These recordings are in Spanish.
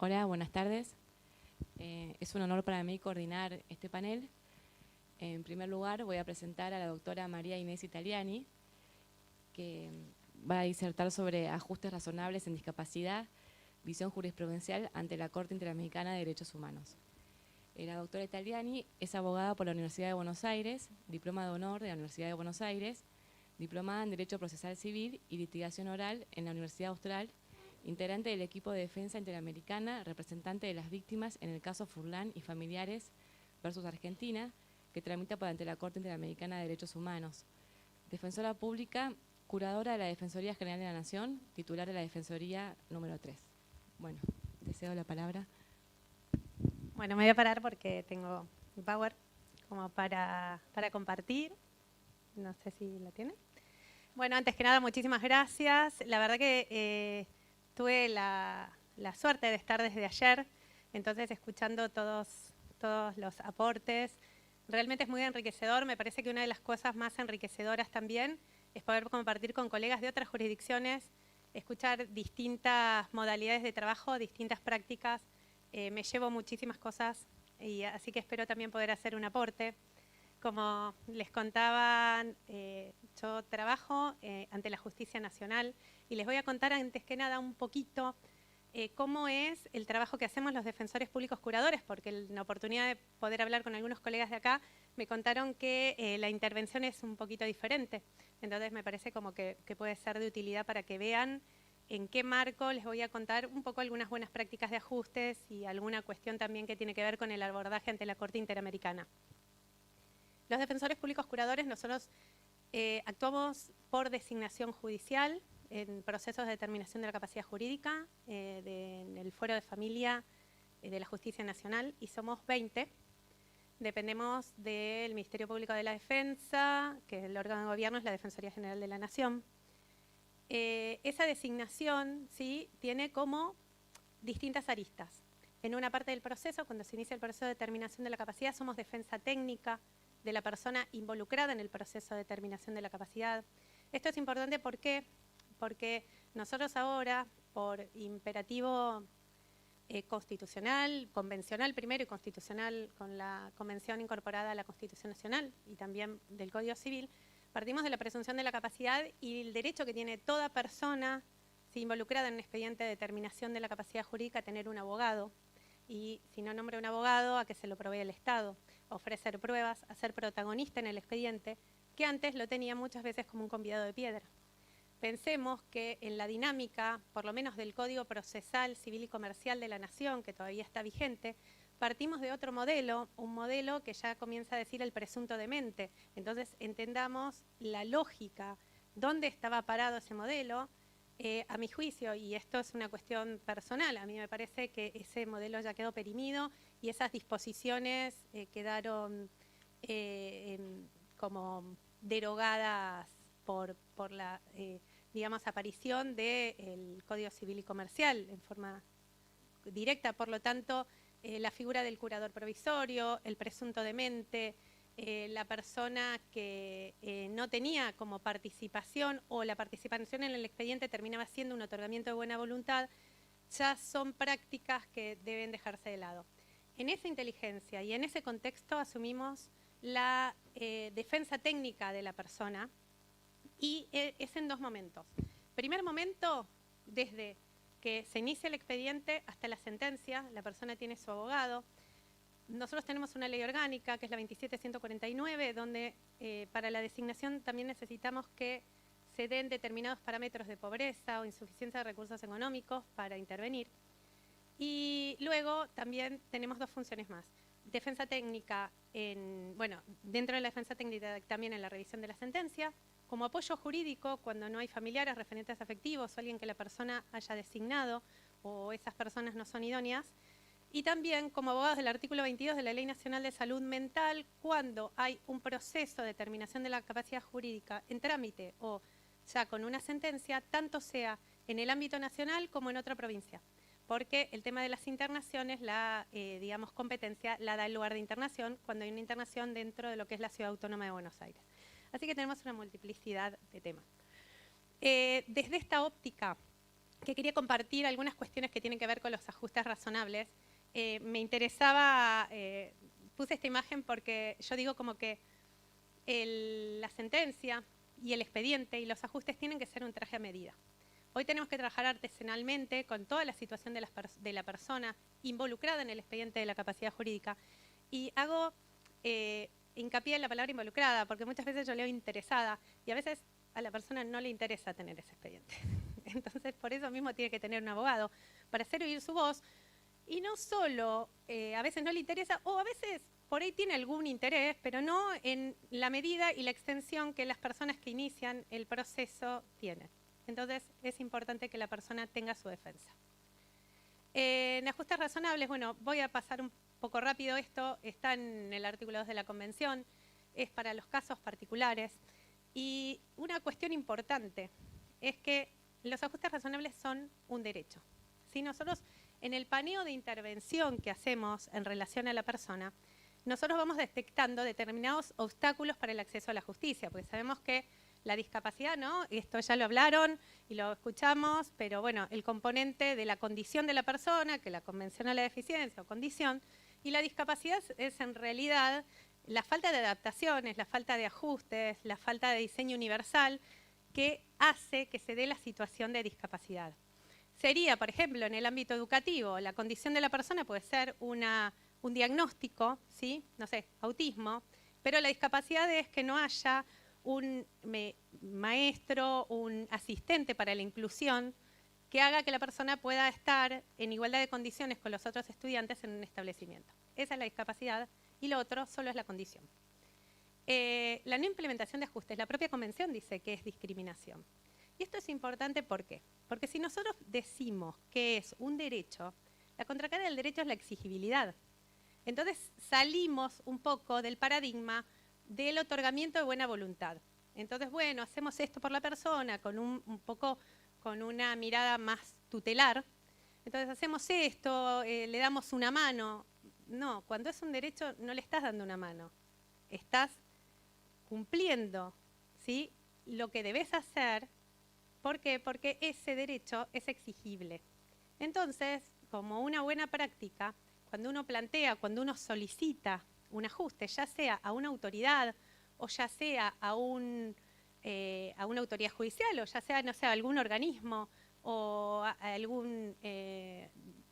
Hola, buenas tardes. Es un honor para mí coordinar este panel. En primer lugar, voy a presentar a la doctora María Inés Italiani, que va a disertar sobre ajustes razonables en discapacidad, visión jurisprudencial ante la Corte Interamericana de Derechos Humanos. La doctora Italiani es abogada por la Universidad de Buenos Aires, diploma de honor de la Universidad de Buenos Aires, diplomada en Derecho Procesal Civil y Litigación Oral en la Universidad Austral, integrante del equipo de defensa interamericana, representante de las víctimas en el caso Furlan y Familiares versus Argentina, que tramita ante la Corte Interamericana de Derechos Humanos. Defensora pública, curadora de la Defensoría General de la Nación, titular de la Defensoría número 3. Bueno, te cedo la palabra. Bueno, me voy a parar porque tengo mi power como para compartir. No sé si la tiene. Bueno, antes que nada, muchísimas gracias. La verdad que tuve la suerte de estar desde ayer, entonces escuchando todos los aportes. Realmente es muy enriquecedor. Me parece que una de las cosas más enriquecedoras también es poder compartir con colegas de otras jurisdicciones, escuchar distintas modalidades de trabajo, distintas prácticas. Me llevo muchísimas cosas y así que espero también poder hacer un aporte. Como les contaba, yo trabajo ante la Justicia Nacional y les voy a contar antes que nada un poquito cómo es el trabajo que hacemos los defensores públicos curadores, porque en la oportunidad de poder hablar con algunos colegas de acá me contaron que la intervención es un poquito diferente. Entonces me parece como que puede ser de utilidad para que vean en qué marco les voy a contar un poco algunas buenas prácticas de ajustes y alguna cuestión también que tiene que ver con el abordaje ante la Corte Interamericana. Los defensores públicos curadores, nosotros actuamos por designación judicial en procesos de determinación de la capacidad jurídica en el Fuero de Familia de la Justicia Nacional y somos 20. Dependemos del Ministerio Público de la Defensa, que el órgano de gobierno es la Defensoría General de la Nación. Esa designación, ¿sí?, tiene como distintas aristas. En una parte del proceso, cuando se inicia el proceso de determinación de la capacidad, somos defensa técnica de la persona involucrada en el proceso de determinación de la capacidad. Esto es importante porque nosotros ahora, por imperativo constitucional, convencional primero y constitucional con la Convención incorporada a la Constitución Nacional y también del Código Civil, partimos de la presunción de la capacidad y el derecho que tiene toda persona involucrada en un expediente de determinación de la capacidad jurídica a tener un abogado y, si no nombra un abogado, a que se lo provee el Estado, ofrecer pruebas, a ser protagonista en el expediente, que antes lo tenía muchas veces como un convidado de piedra. Pensemos que en la dinámica, por lo menos del Código Procesal Civil y Comercial de la Nación, que todavía está vigente, partimos de otro modelo, un modelo que ya comienza a decir el presunto demente. Entonces entendamos la lógica, dónde estaba parado ese modelo. A mi juicio, y esto es una cuestión personal, a mí me parece que ese modelo ya quedó perimido y esas disposiciones quedaron como derogadas por la digamos, aparición del Código Civil y Comercial en forma directa. Por lo tanto, la figura del curador provisorio, el presunto demente, la persona que no tenía como participación o la participación en el expediente terminaba siendo un otorgamiento de buena voluntad, ya son prácticas que deben dejarse de lado. En esa inteligencia y en ese contexto asumimos la defensa técnica de la persona y es en dos momentos. Primer momento, desde que se inicia el expediente hasta la sentencia, la persona tiene su abogado. Nosotros tenemos una ley orgánica, que es la 27149, donde para la designación también necesitamos que se den determinados parámetros de pobreza o insuficiencia de recursos económicos para intervenir. Y luego también tenemos dos funciones más. Defensa técnica, dentro de la defensa técnica también en la revisión de la sentencia, como apoyo jurídico cuando no hay familiares, referentes afectivos o alguien que la persona haya designado o esas personas no son idóneas. Y también como abogados del artículo 22 de la Ley Nacional de Salud Mental, cuando hay un proceso de determinación de la capacidad jurídica en trámite o ya con una sentencia, tanto sea en el ámbito nacional como en otra provincia. Porque el tema de las internaciones, la competencia la da el lugar de internación cuando hay una internación dentro de lo que es la Ciudad Autónoma de Buenos Aires. Así que tenemos una multiplicidad de temas. Desde esta óptica, que quería compartir algunas cuestiones que tienen que ver con los ajustes razonables. Me interesaba, puse esta imagen porque yo digo como que la sentencia y el expediente y los ajustes tienen que ser un traje a medida. Hoy tenemos que trabajar artesanalmente con toda la situación de la persona involucrada en el expediente de la capacidad jurídica. Y hago hincapié en la palabra involucrada, porque muchas veces yo leo interesada y a veces a la persona no le interesa tener ese expediente. Entonces, por eso mismo tiene que tener un abogado para hacer oír su voz. Y no solo, a veces no le interesa, o a veces por ahí tiene algún interés, pero no en la medida y la extensión que las personas que inician el proceso tienen. Entonces, es importante que la persona tenga su defensa. En ajustes razonables, bueno, voy a pasar un poco rápido esto, está en el artículo 2 de la Convención, es para los casos particulares. Y una cuestión importante es que los ajustes razonables son un derecho. ¿Sí? Nosotros, en el paneo de intervención que hacemos en relación a la persona, nosotros vamos detectando determinados obstáculos para el acceso a la justicia, porque sabemos que la discapacidad, ¿no? Esto ya lo hablaron y lo escuchamos, pero bueno, el componente de la condición de la persona, que la convención a la deficiencia o condición, y la discapacidad es en realidad la falta de adaptaciones, la falta de ajustes, la falta de diseño universal que hace que se dé la situación de discapacidad. Sería, por ejemplo, en el ámbito educativo, la condición de la persona puede ser un diagnóstico, ¿sí? No sé, autismo, pero la discapacidad es que no haya un maestro, un asistente para la inclusión que haga que la persona pueda estar en igualdad de condiciones con los otros estudiantes en un establecimiento. Esa es la discapacidad y lo otro solo es la condición. La no implementación de ajustes, la propia convención dice que es discriminación. Y esto es importante, ¿por qué? Porque si nosotros decimos que es un derecho, la contracara del derecho es la exigibilidad. Entonces salimos un poco del paradigma del otorgamiento de buena voluntad. Entonces, bueno, hacemos esto por la persona con un poco con una mirada más tutelar. Entonces hacemos esto, le damos una mano. No, cuando es un derecho no le estás dando una mano. Estás cumpliendo, ¿sí?, lo que debes hacer. ¿Por qué? Porque ese derecho es exigible. Entonces, como una buena práctica, cuando uno plantea, cuando uno solicita un ajuste, ya sea a una autoridad o ya sea a una autoridad judicial o ya sea, no sé, a algún organismo o a algún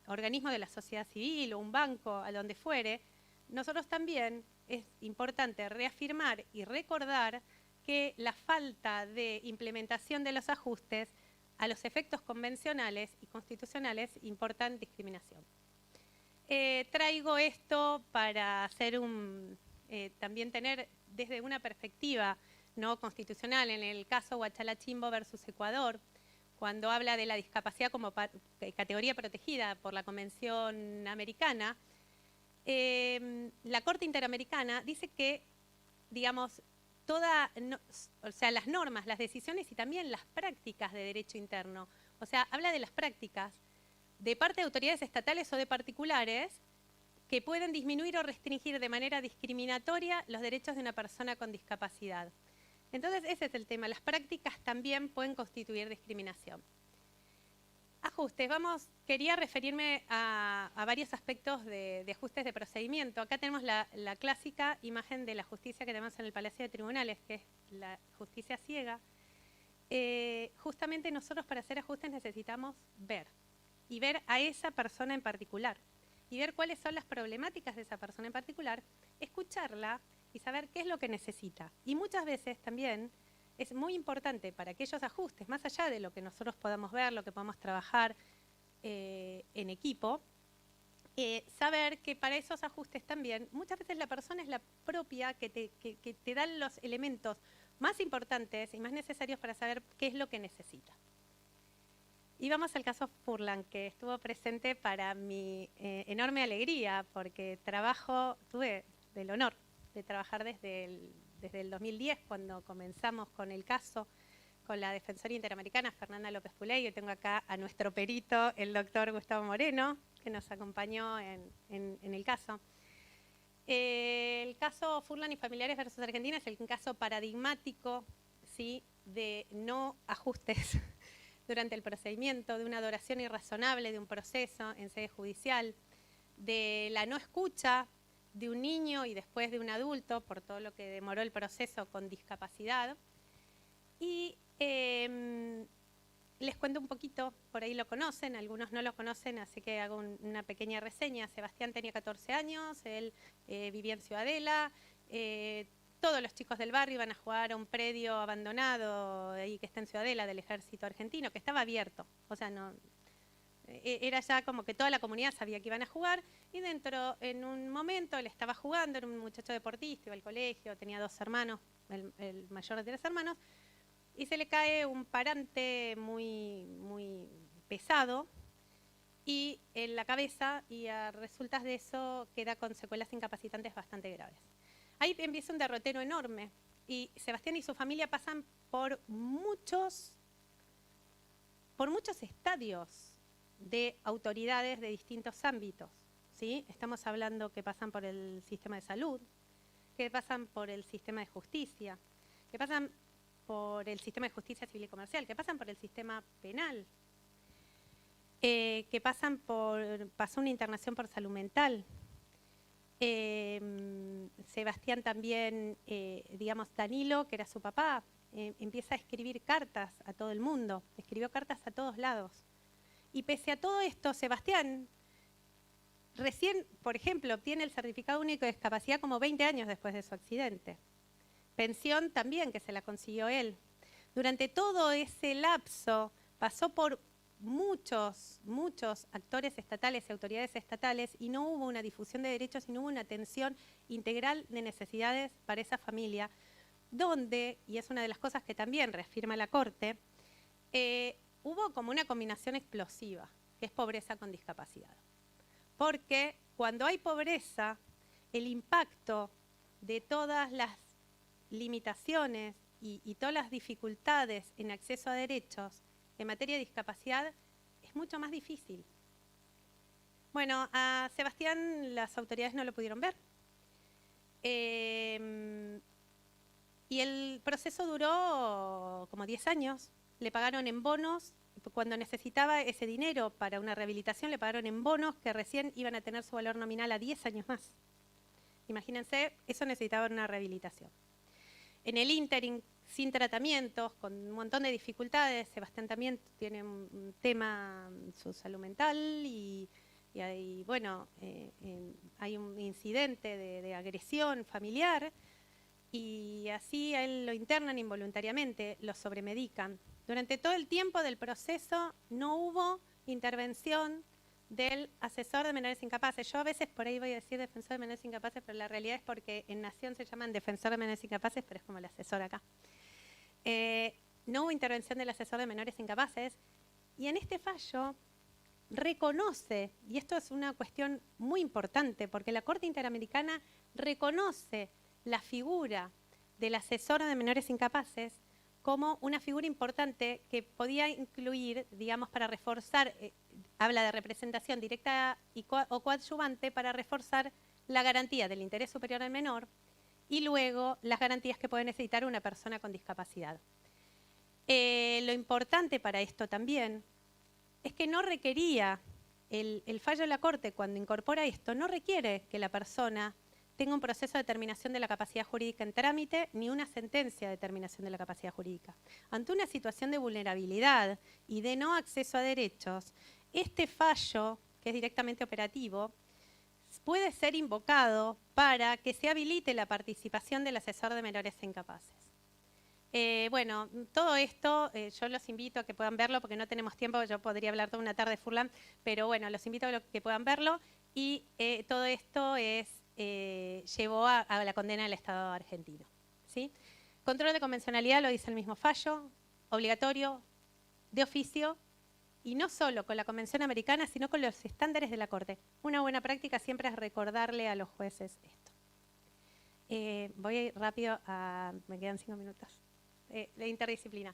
organismo de la sociedad civil o un banco, a donde fuere, nosotros también es importante reafirmar y recordar que la falta de implementación de los ajustes a los efectos convencionales y constitucionales importan discriminación. Traigo esto para hacer también tener desde una perspectiva no constitucional, en el caso Huachalachimbo versus Ecuador, cuando habla de la discapacidad como categoría protegida por la Convención Americana, la Corte Interamericana dice que, digamos, o sea, las normas, las decisiones y también las prácticas de derecho interno, o sea, habla de las prácticas de parte de autoridades estatales o de particulares que pueden disminuir o restringir de manera discriminatoria los derechos de una persona con discapacidad. Entonces, ese es el tema. Las prácticas también pueden constituir discriminación. Ajustes. Quería referirme a varios aspectos de ajustes de procedimiento. Acá tenemos la clásica imagen de la justicia que tenemos en el Palacio de Tribunales, que es la justicia ciega. Justamente nosotros para hacer ajustes necesitamos ver. Y ver a esa persona en particular. Y ver cuáles son las problemáticas de esa persona en particular, escucharla y saber qué es lo que necesita. Y muchas veces también es muy importante para aquellos ajustes, más allá de lo que nosotros podamos ver, lo que podamos trabajar en equipo, saber que para esos ajustes también, muchas veces la persona es la propia que te da los elementos más importantes y más necesarios para saber qué es lo que necesita. Y vamos al caso Furlan, que estuvo presente para mi enorme alegría, porque tuve el honor de trabajar desde el 2010, cuando comenzamos con el caso, con la Defensoría Interamericana, Fernanda López Puley. Yo tengo acá a nuestro perito, el doctor Gustavo Moreno, que nos acompañó en el caso. El caso Furlan y Familiares versus Argentina es el caso paradigmático, ¿sí?, de no ajustes durante el procedimiento, de una adoración irrazonable de un proceso en sede judicial, de la no escucha de un niño y después de un adulto por todo lo que demoró el proceso con discapacidad. Y les cuento un poquito, por ahí lo conocen, algunos no lo conocen, así que hago una pequeña reseña. Sebastián tenía 14 años, él vivía en Ciudadela, todos los chicos del barrio iban a jugar a un predio abandonado ahí que está en Ciudadela del Ejército Argentino, que estaba abierto, o sea, no, era ya como que toda la comunidad sabía que iban a jugar, y dentro, en un momento, él estaba jugando, era un muchacho deportista, iba al colegio, tenía 2 hermanos, el mayor de 3 hermanos, y se le cae un parante muy pesado y en la cabeza, y a resultas de eso queda con secuelas incapacitantes bastante graves. Ahí empieza un derrotero enorme, y Sebastián y su familia pasan por muchos estadios de autoridades de distintos ámbitos, ¿sí? Estamos hablando que pasan por el sistema de salud, que pasan por el sistema de justicia, que pasan por el sistema de justicia civil y comercial, que pasan por el sistema penal, que pasó una internación por salud mental. Sebastián también, digamos, Danilo, que era su papá, empieza a escribir cartas a todo el mundo, escribió cartas a todos lados. Y pese a todo esto, Sebastián recién, por ejemplo, obtiene el certificado único de discapacidad como 20 años después de su accidente. Pensión también, que se la consiguió él. Durante todo ese lapso pasó por muchos actores estatales y autoridades estatales, y no hubo una difusión de derechos y no hubo una atención integral de necesidades para esa familia, donde, y es una de las cosas que también reafirma la Corte, hubo como una combinación explosiva, que es pobreza con discapacidad. Porque cuando hay pobreza, el impacto de todas las limitaciones y todas las dificultades en acceso a derechos en materia de discapacidad es mucho más difícil. Bueno, a Sebastián las autoridades no lo pudieron ver. Y el proceso duró como 10 años. Le pagaron en bonos. Cuando necesitaba ese dinero para una rehabilitación, le pagaron en bonos que recién iban a tener su valor nominal a 10 años más. Imagínense, eso necesitaba una rehabilitación. En el ínterin, sin tratamientos, con un montón de dificultades, Sebastián también tiene un tema en su salud mental y bueno, hay un incidente de agresión familiar, y así a él lo internan involuntariamente, lo sobremedican. Durante todo el tiempo del proceso no hubo intervención del asesor de menores incapaces. Yo a veces por ahí voy a decir defensor de menores incapaces, pero la realidad es porque en Nación se llaman defensor de menores incapaces, pero es como el asesor acá. No hubo intervención del asesor de menores incapaces, y en este fallo reconoce, y esto es una cuestión muy importante, porque la Corte Interamericana reconoce la figura del asesor de menores incapaces como una figura importante que podía incluir, digamos, para reforzar, habla de representación directa o coadyuvante para reforzar la garantía del interés superior del menor y luego las garantías que puede necesitar una persona con discapacidad. Lo importante para esto también es que no requería, el fallo de la Corte cuando incorpora esto, no requiere que la persona tenga un proceso de determinación de la capacidad jurídica en trámite ni una sentencia de determinación de la capacidad jurídica. Ante una situación de vulnerabilidad y de no acceso a derechos, este fallo, que es directamente operativo, puede ser invocado para que se habilite la participación del asesor de menores incapaces. Bueno, todo esto yo los invito a que puedan verlo porque no tenemos tiempo, yo podría hablar toda una tarde de Furlan, pero bueno, los invito a que puedan verlo, y todo esto llevó a la condena del Estado argentino, ¿sí? Control de convencionalidad, lo dice el mismo fallo, obligatorio, de oficio, y no solo con la Convención Americana, sino con los estándares de la Corte. Una buena práctica siempre es recordarle a los jueces esto. Voy a ir rápido, me quedan 5 minutos. La interdisciplina.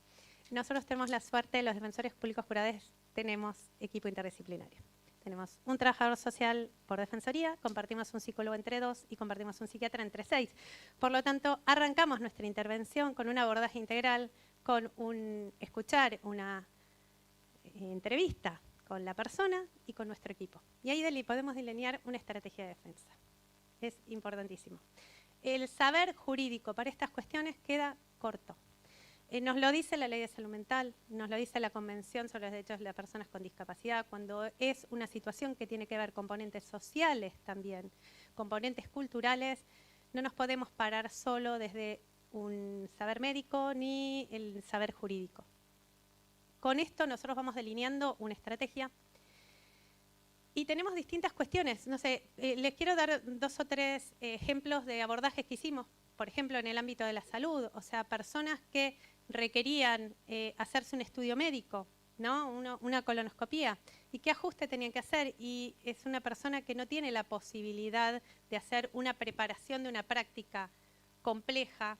Nosotros tenemos la suerte, los defensores públicos jurados tenemos equipo interdisciplinario. Tenemos un trabajador social por defensoría, compartimos un psicólogo entre 2 y compartimos un psiquiatra entre 6. Por lo tanto, arrancamos nuestra intervención con un abordaje integral, con escuchar una entrevista con la persona y con nuestro equipo. Y ahí podemos delinear una estrategia de defensa. Es importantísimo. El saber jurídico para estas cuestiones queda corto. Nos lo dice la Ley de Salud Mental, nos lo dice la Convención sobre los Derechos de las Personas con Discapacidad, cuando es una situación que tiene que ver componentes sociales también, componentes culturales, no nos podemos parar solo desde un saber médico ni el saber jurídico. Con esto nosotros vamos delineando una estrategia y tenemos distintas cuestiones. No sé, les quiero dar 2 o 3 ejemplos de abordajes que hicimos, por ejemplo, en el ámbito de la salud, o sea, personas que requerían hacerse un estudio médico, ¿no? Una colonoscopía. ¿Y qué ajuste tenían que hacer? Y es una persona que no tiene la posibilidad de hacer una preparación de una práctica compleja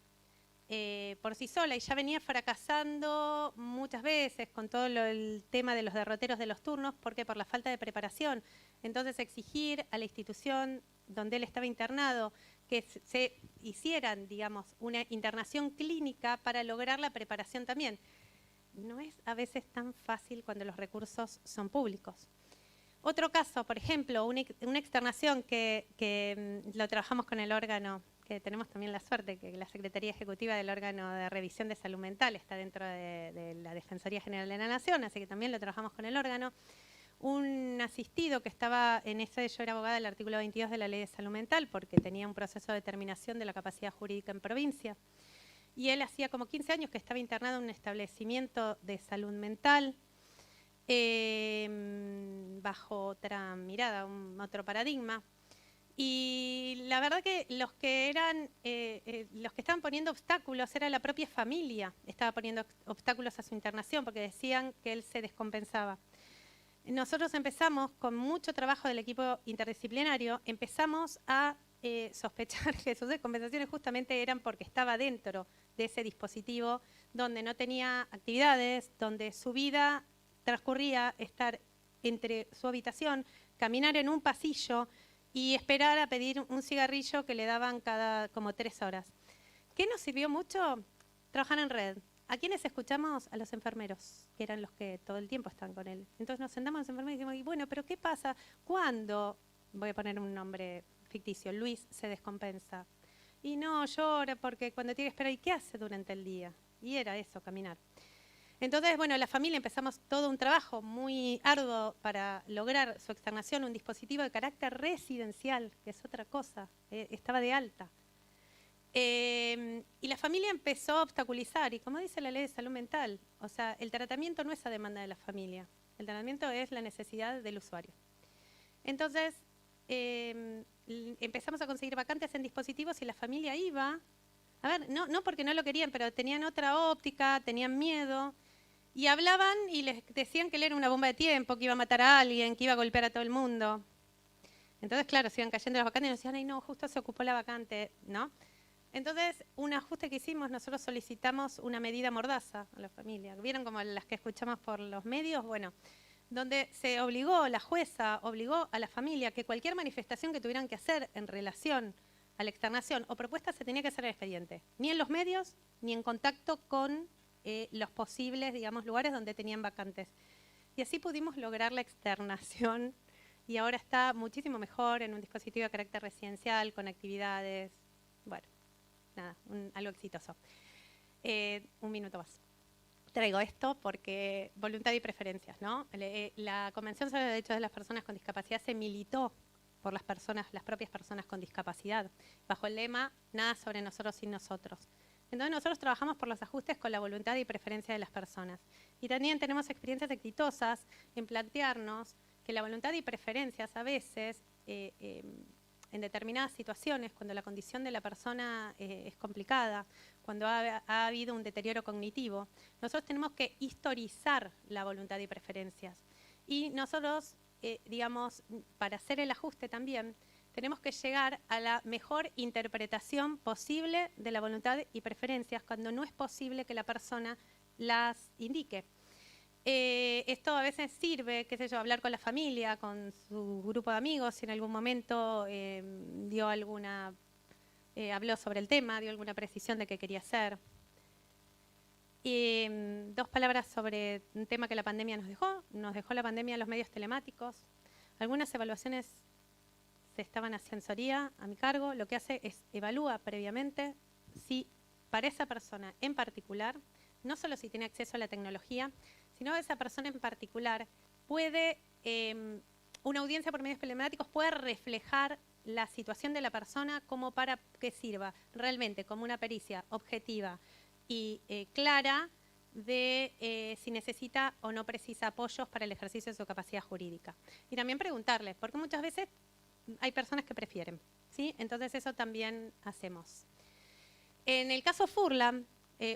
por sí sola y ya venía fracasando muchas veces con todo el tema de los derroteros de los turnos, porque por la falta de preparación. Entonces exigir a la institución donde él estaba internado que se hicieran, digamos, una internación clínica para lograr la preparación también. No es a veces tan fácil cuando los recursos son públicos. Otro caso, por ejemplo, una externación que lo trabajamos con el órgano, que tenemos también la suerte que la Secretaría Ejecutiva del órgano de revisión de salud mental está dentro de la Defensoría General de la Nación, así que también lo trabajamos con el órgano. Un asistido que estaba en ese, yo era abogada del artículo 22 de la Ley de Salud Mental porque tenía un proceso de determinación de la capacidad jurídica en provincia. Y él hacía como 15 años que estaba internado en un establecimiento de salud mental bajo otra mirada, otro paradigma. Y la verdad que los que estaban poniendo obstáculos era la propia familia, estaba poniendo obstáculos a su internación porque decían que él se descompensaba. Nosotros empezamos, con mucho trabajo del equipo interdisciplinario, empezamos a sospechar que sus descompensaciones justamente eran porque estaba dentro de ese dispositivo donde no tenía actividades, donde su vida transcurría estar entre su habitación, caminar en un pasillo y esperar a pedir un cigarrillo que le daban cada como 3 horas. ¿Qué nos sirvió mucho? Trabajar en red. ¿A quiénes escuchamos? A los enfermeros, que eran los que todo el tiempo estaban con él. Entonces nos sentamos los enfermeros y dijimos, y bueno, ¿pero qué pasa? ¿Cuándo? Voy a poner un nombre ficticio. Luis se descompensa. Y no, llora porque cuando tiene que esperar, ¿y qué hace durante el día? Y era eso, caminar. Entonces, bueno, la familia empezamos todo un trabajo muy arduo para lograr su externación, un dispositivo de carácter residencial, que es otra cosa, estaba de alta. Y la familia empezó a obstaculizar, y como dice la Ley de Salud Mental, o sea, el tratamiento no es a demanda de la familia, el tratamiento es la necesidad del usuario. Entonces, empezamos a conseguir vacantes en dispositivos y la familia iba, a ver, no porque no lo querían, pero tenían otra óptica, tenían miedo, y hablaban y les decían que él era una bomba de tiempo, que iba a matar a alguien, que iba a golpear a todo el mundo. Entonces, claro, se iban cayendo las vacantes y nos decían, ay no, justo se ocupó la vacante, ¿no? Entonces, un ajuste que hicimos, nosotros solicitamos una medida mordaza a la familia. ¿Vieron como las que escuchamos por los medios? Bueno, donde se obligó, la jueza obligó a la familia que cualquier manifestación que tuvieran que hacer en relación a la externación o propuesta se tenía que hacer en el expediente. Ni en los medios, ni en contacto con los posibles, digamos, lugares donde tenían vacantes. Y así pudimos lograr la externación y ahora está muchísimo mejor en un dispositivo de carácter residencial, con actividades, bueno, nada, algo exitoso. Un minuto más. Traigo esto porque voluntad y preferencias, ¿no? La Convención sobre los Derechos de las Personas con Discapacidad se militó por las propias personas con discapacidad, bajo el lema, nada sobre nosotros sin nosotros. Entonces nosotros trabajamos por los ajustes con la voluntad y preferencia de las personas. Y también tenemos experiencias exitosas en plantearnos que la voluntad y preferencias a veces, en determinadas situaciones, cuando la condición de la persona es complicada, cuando ha habido un deterioro cognitivo, nosotros tenemos que historizar la voluntad y preferencias. Y nosotros, digamos, para hacer el ajuste también, tenemos que llegar a la mejor interpretación posible de la voluntad y preferencias cuando no es posible que la persona las indique. Esto a veces sirve, qué sé yo, hablar con la familia, con su grupo de amigos, si en algún momento habló sobre el tema, dio alguna precisión de qué quería hacer. Y 2 palabras sobre un tema que la pandemia nos dejó. Nos dejó la pandemia los medios telemáticos. Algunas evaluaciones se estaban a asesoría a mi cargo. Lo que hace es evalúa previamente si para esa persona en particular, no solo si tiene acceso a la tecnología, sino esa persona en particular puede, una audiencia por medios telemáticos puede reflejar la situación de la persona como para que sirva realmente como una pericia objetiva y clara de si necesita o no precisa apoyos para el ejercicio de su capacidad jurídica. Y también preguntarle, porque muchas veces hay personas que prefieren, ¿sí? Entonces eso también hacemos. En el caso Furlan,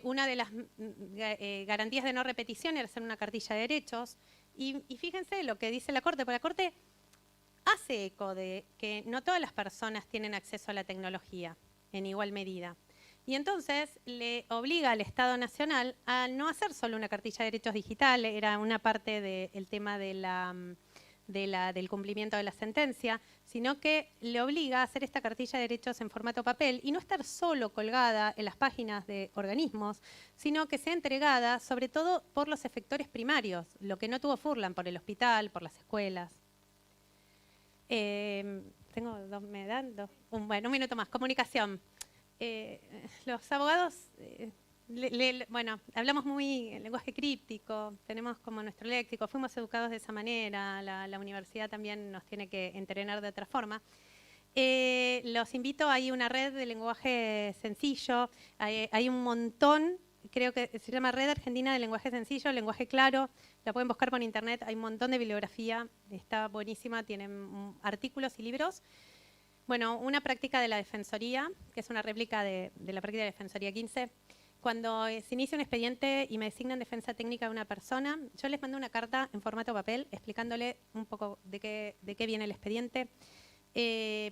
una de las garantías de no repetición era hacer una cartilla de derechos. Y fíjense lo que dice la Corte, porque la Corte hace eco de que no todas las personas tienen acceso a la tecnología en igual medida. Y entonces le obliga al Estado Nacional a no hacer solo una cartilla de derechos digital, era una parte del tema del cumplimiento de la sentencia, sino que le obliga a hacer esta cartilla de derechos en formato papel y no estar solo colgada en las páginas de organismos, sino que sea entregada sobre todo por los efectores primarios, lo que no tuvo Furlan, por el hospital, por las escuelas. Tengo 2, ¿me dan 2? Bueno, un minuto más. Comunicación. Los abogados, bueno, hablamos muy en lenguaje críptico, tenemos como nuestro léxico, fuimos educados de esa manera, la universidad también nos tiene que entrenar de otra forma. Los invito, hay una red de lenguaje sencillo, hay un montón, creo que se llama Red Argentina de Lenguaje Sencillo, Lenguaje Claro, la pueden buscar por internet, hay un montón de bibliografía, está buenísima, tienen artículos y libros. Bueno, una práctica de la Defensoría, que es una réplica de la práctica de Defensoría 15. Cuando se inicia un expediente y me designan defensa técnica de una persona, yo les mando una carta en formato papel explicándole un poco de qué viene el expediente,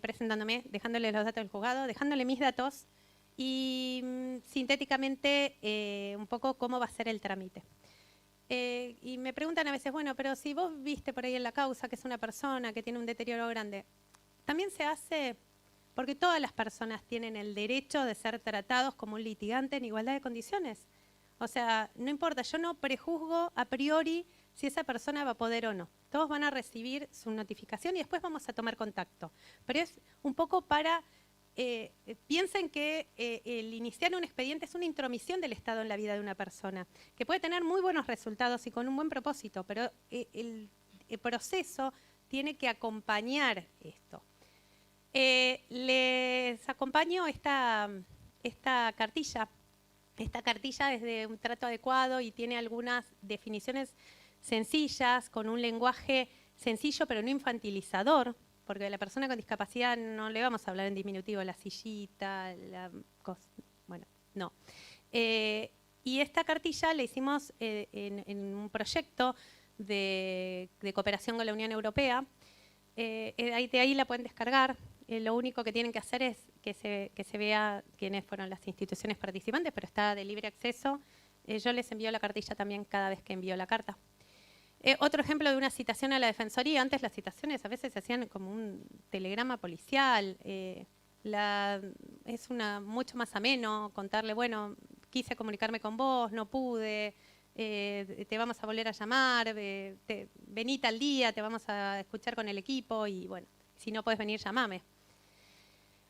presentándome, dejándole los datos del juzgado, dejándole mis datos y sintéticamente un poco cómo va a ser el trámite. Y me preguntan a veces, bueno, pero si vos viste por ahí en la causa que es una persona que tiene un deterioro grande, también se hace porque todas las personas tienen el derecho de ser tratados como un litigante en igualdad de condiciones. O sea, no importa, yo no prejuzgo a priori si esa persona va a poder o no. Todos van a recibir su notificación y después vamos a tomar contacto. Pero es un poco para, piensen que el iniciar un expediente es una intromisión del Estado en la vida de una persona, que puede tener muy buenos resultados y con un buen propósito, pero el proceso tiene que acompañar esto. Les acompaño esta cartilla. Esta cartilla es de un trato adecuado y tiene algunas definiciones sencillas, con un lenguaje sencillo pero no infantilizador, porque a la persona con discapacidad no le vamos a hablar en diminutivo, la sillita, bueno, no. Y esta cartilla la hicimos en un proyecto de cooperación con la Unión Europea. De ahí la pueden descargar. Lo único que tienen que hacer es que se vea quiénes fueron las instituciones participantes, pero está de libre acceso. Yo les envío la cartilla también cada vez que envío la carta. Otro ejemplo de una citación a la Defensoría. Antes las citaciones a veces se hacían como un telegrama policial. Es mucho más ameno contarle, bueno, quise comunicarme con vos, no pude, te vamos a volver a llamar, vení tal día, te vamos a escuchar con el equipo y bueno, si no puedes venir, llamame.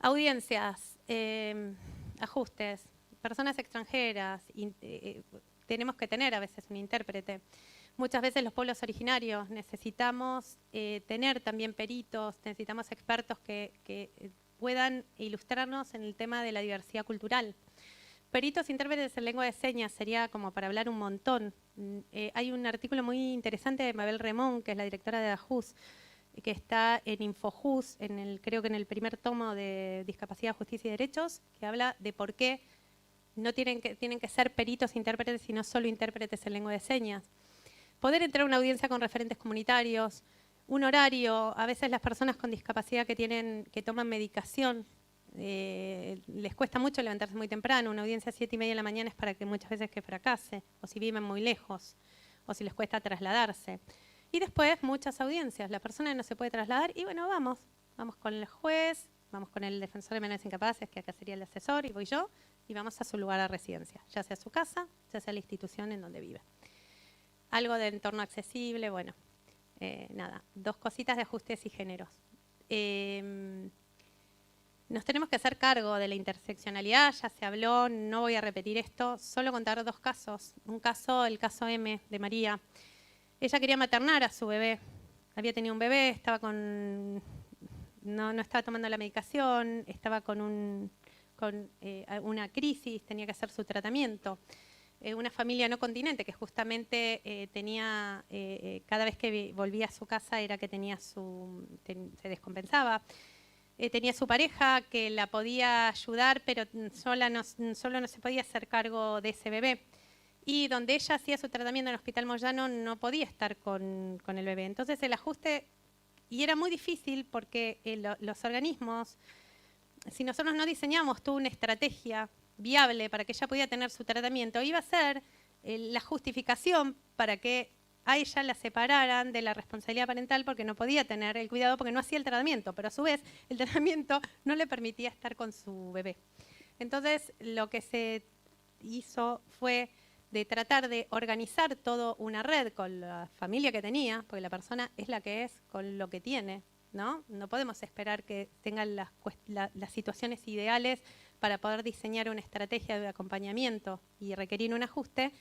Audiencias, ajustes, personas extranjeras, tenemos que tener a veces un intérprete. Muchas veces los pueblos originarios necesitamos tener también peritos, necesitamos expertos que puedan ilustrarnos en el tema de la diversidad cultural. Peritos intérpretes en lengua de señas sería como para hablar un montón. Hay un artículo muy interesante de Mabel Remón, que es la directora de AJUS, que está en Infojus, creo que en el primer tomo de Discapacidad, Justicia y Derechos, que habla de por qué no tienen que ser peritos intérpretes, sino solo intérpretes en lengua de señas. Poder entrar a una audiencia con referentes comunitarios, un horario, a veces las personas con discapacidad que toman medicación, les cuesta mucho levantarse muy temprano, una audiencia a 7:30 de la mañana es para que muchas veces que fracase, o si viven muy lejos, o si les cuesta trasladarse. Y después muchas audiencias, la persona no se puede trasladar y bueno, vamos con el juez, vamos con el defensor de menores incapaces, que acá sería el asesor, y voy yo, y vamos a su lugar de residencia, ya sea su casa, ya sea la institución en donde vive. Algo de entorno accesible, bueno, nada, 2 cositas de ajustes y géneros. Nos tenemos que hacer cargo de la interseccionalidad, ya se habló, no voy a repetir esto, solo contar 2 casos. Un caso, el caso M de María. Ella quería maternar a su bebé, había tenido un bebé, estaba con... No estaba tomando la medicación, estaba con una crisis, tenía que hacer su tratamiento. Una familia no continente que justamente tenía, cada vez que volvía a su casa era que tenía se descompensaba. Tenía su pareja que la podía ayudar, pero solo no se podía hacer cargo de ese bebé. Y donde ella hacía su tratamiento en el Hospital Moyano no podía estar con el bebé. Entonces el ajuste, y era muy difícil porque los organismos, si nosotros no diseñamos toda una estrategia viable para que ella pudiera tener su tratamiento, iba a ser la justificación para que a ella la separaran de la responsabilidad parental porque no podía tener el cuidado, porque no hacía el tratamiento, pero a su vez el tratamiento no le permitía estar con su bebé. Entonces lo que se hizo fue de tratar de organizar toda una red con la familia que tenía, porque la persona es la que es con lo que tiene, ¿no? No podemos esperar que tengan las situaciones ideales para poder diseñar una estrategia de acompañamiento y requerir un ajuste.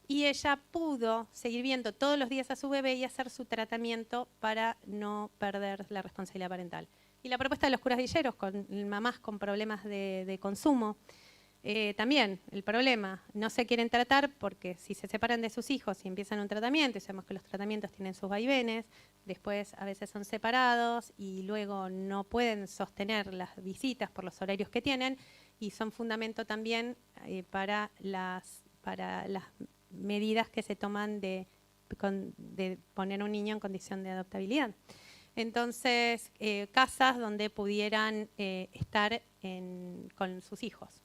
Y ella pudo seguir viendo todos los días a su bebé y hacer su tratamiento para no perder la responsabilidad parental. Y la propuesta de los curas villeros, con mamás con problemas de consumo, también el problema, no se quieren tratar porque si se separan de sus hijos y empiezan un tratamiento, y sabemos que los tratamientos tienen sus vaivenes, después a veces son separados y luego no pueden sostener las visitas por los horarios que tienen, y son fundamento también para las medidas que se toman de poner a un niño en condición de adoptabilidad. Entonces, casas donde pudieran estar con sus hijos.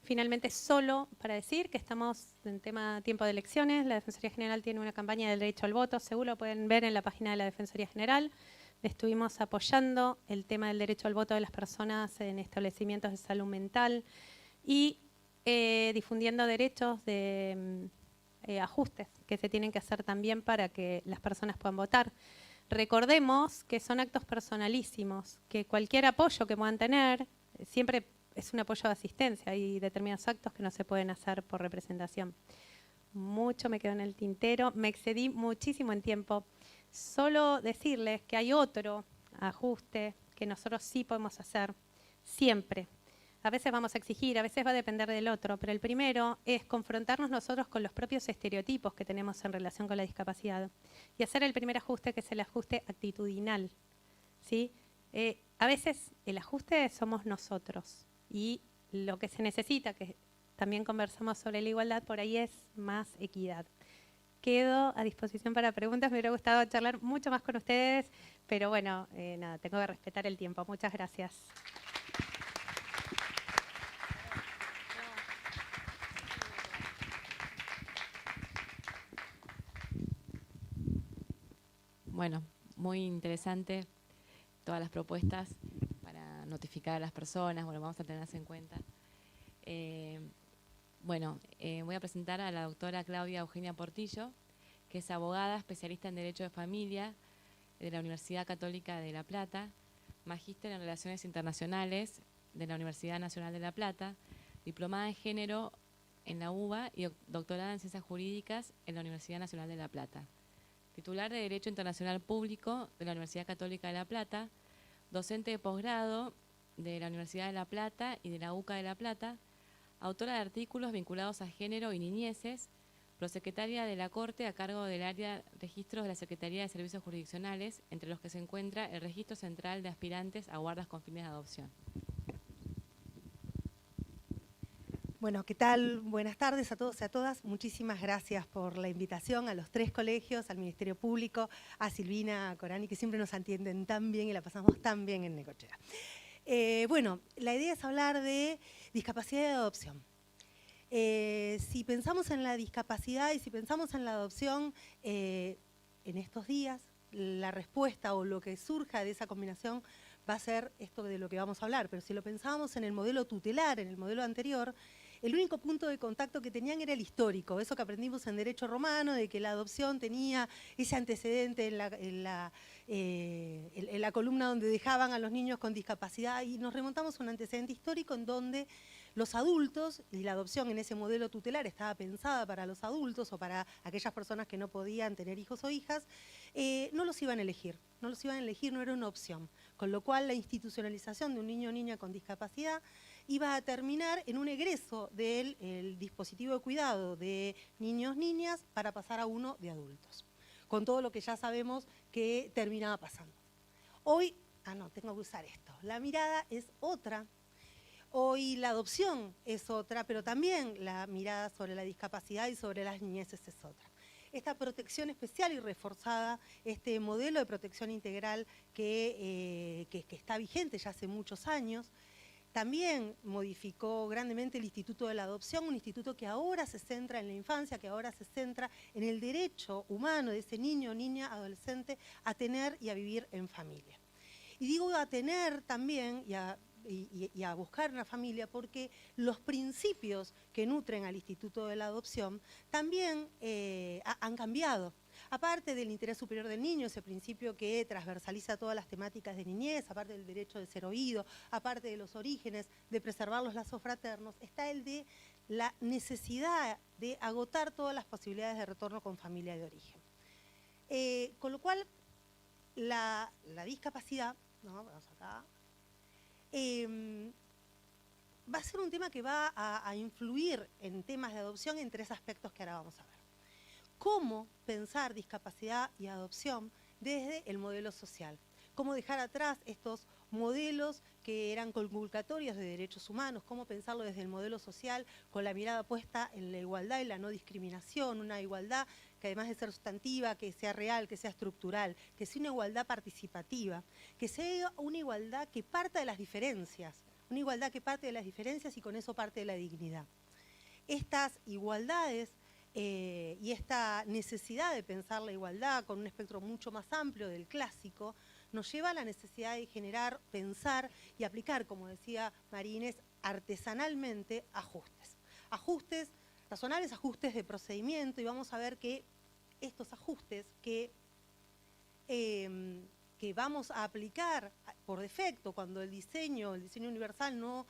Finalmente, solo para decir que estamos en tiempo de elecciones, la Defensoría General tiene una campaña del derecho al voto, seguro lo pueden ver en la página de la Defensoría General. Estuvimos apoyando el tema del derecho al voto de las personas en establecimientos de salud mental y difundiendo derechos de ajustes que se tienen que hacer también para que las personas puedan votar. Recordemos que son actos personalísimos, que cualquier apoyo que puedan tener siempre es un apoyo de asistencia. Hay determinados actos que no se pueden hacer por representación. Mucho me quedó en el tintero, me excedí muchísimo en tiempo. Solo decirles que hay otro ajuste que nosotros sí podemos hacer siempre. A veces vamos a exigir, a veces va a depender del otro, pero el primero es confrontarnos nosotros con los propios estereotipos que tenemos en relación con la discapacidad y hacer el primer ajuste, que es el ajuste actitudinal, ¿sí? A veces el ajuste somos nosotros y lo que se necesita, que también conversamos sobre la igualdad, por ahí es más equidad. Quedo a disposición para preguntas, me hubiera gustado charlar mucho más con ustedes, pero bueno, nada, tengo que respetar el tiempo. Muchas gracias. Bueno, muy interesante todas las propuestas para notificar a las personas. Bueno, vamos a tenerlas en cuenta. Voy a presentar a la doctora Claudia Eugenia Portillo, que es abogada, especialista en Derecho de Familia de la Universidad Católica de La Plata, magíster en Relaciones Internacionales de la Universidad Nacional de La Plata, diplomada en Género en la UBA y doctorada en Ciencias Jurídicas en la Universidad Nacional de La Plata. Titular de Derecho Internacional Público de la Universidad Católica de La Plata, docente de posgrado de la Universidad de La Plata y de la UCA de La Plata, autora de artículos vinculados a género y niñeces, prosecretaria de la Corte a cargo del área registros de la Secretaría de Servicios Jurisdiccionales, entre los que se encuentra el Registro Central de Aspirantes a Guardas con fines de adopción. Bueno, ¿qué tal? Buenas tardes a todos y a todas. Muchísimas gracias por la invitación a los 3 colegios, al Ministerio Público, a Silvina, a Corani, que siempre nos atienden tan bien y la pasamos tan bien en Necochea. Bueno, la idea es hablar de discapacidad y adopción. Si pensamos en la discapacidad y si pensamos en la adopción, en estos días, la respuesta o lo que surja de esa combinación va a ser esto de lo que vamos a hablar, pero si lo pensábamos en el modelo tutelar, en el modelo anterior, el único punto de contacto que tenían era el histórico, eso que aprendimos en derecho romano, de que la adopción tenía ese antecedente en la columna donde dejaban a los niños con discapacidad, y nos remontamos a un antecedente histórico en donde los adultos, y la adopción en ese modelo tutelar estaba pensada para los adultos o para aquellas personas que no podían tener hijos o hijas, no los iban a elegir, no era una opción, con lo cual la institucionalización de un niño o niña con discapacidad iba a terminar en un egreso del dispositivo de cuidado de niños, niñas, para pasar a uno de adultos, con todo lo que ya sabemos que terminaba pasando. Hoy, tengo que usar esto, la mirada es otra, hoy la adopción es otra, pero también la mirada sobre la discapacidad y sobre las niñeces es otra. Esta protección especial y reforzada, este modelo de protección integral que está vigente ya hace muchos años, también modificó grandemente el Instituto de la Adopción, un instituto que ahora se centra en la infancia, que ahora se centra en el derecho humano de ese niño, niña, adolescente a tener y a vivir en familia. Y digo a tener también y a buscar una familia porque los principios que nutren al Instituto de la Adopción también han cambiado. Aparte del interés superior del niño, ese principio que transversaliza todas las temáticas de niñez, aparte del derecho de ser oído, aparte de los orígenes, de preservar los lazos fraternos, está el de la necesidad de agotar todas las posibilidades de retorno con familia de origen. Con lo cual, la discapacidad, vamos acá, va a ser un tema que va a influir en temas de adopción en tres aspectos que ahora vamos a ver. Cómo pensar discapacidad y adopción desde el modelo social. Cómo dejar atrás estos modelos que eran conculcatorios de derechos humanos, cómo pensarlo desde el modelo social con la mirada puesta en la igualdad y la no discriminación, una igualdad que además de ser sustantiva, que sea real, que sea estructural, que sea una igualdad participativa, que sea una igualdad que parta de las diferencias, y con eso parte de la dignidad. Estas igualdades y esta necesidad de pensar la igualdad con un espectro mucho más amplio del clásico, nos lleva a la necesidad de generar, pensar y aplicar, como decía María Inés, artesanalmente ajustes. Ajustes razonables, ajustes de procedimiento, y vamos a ver que estos ajustes que vamos a aplicar por defecto cuando el diseño universal no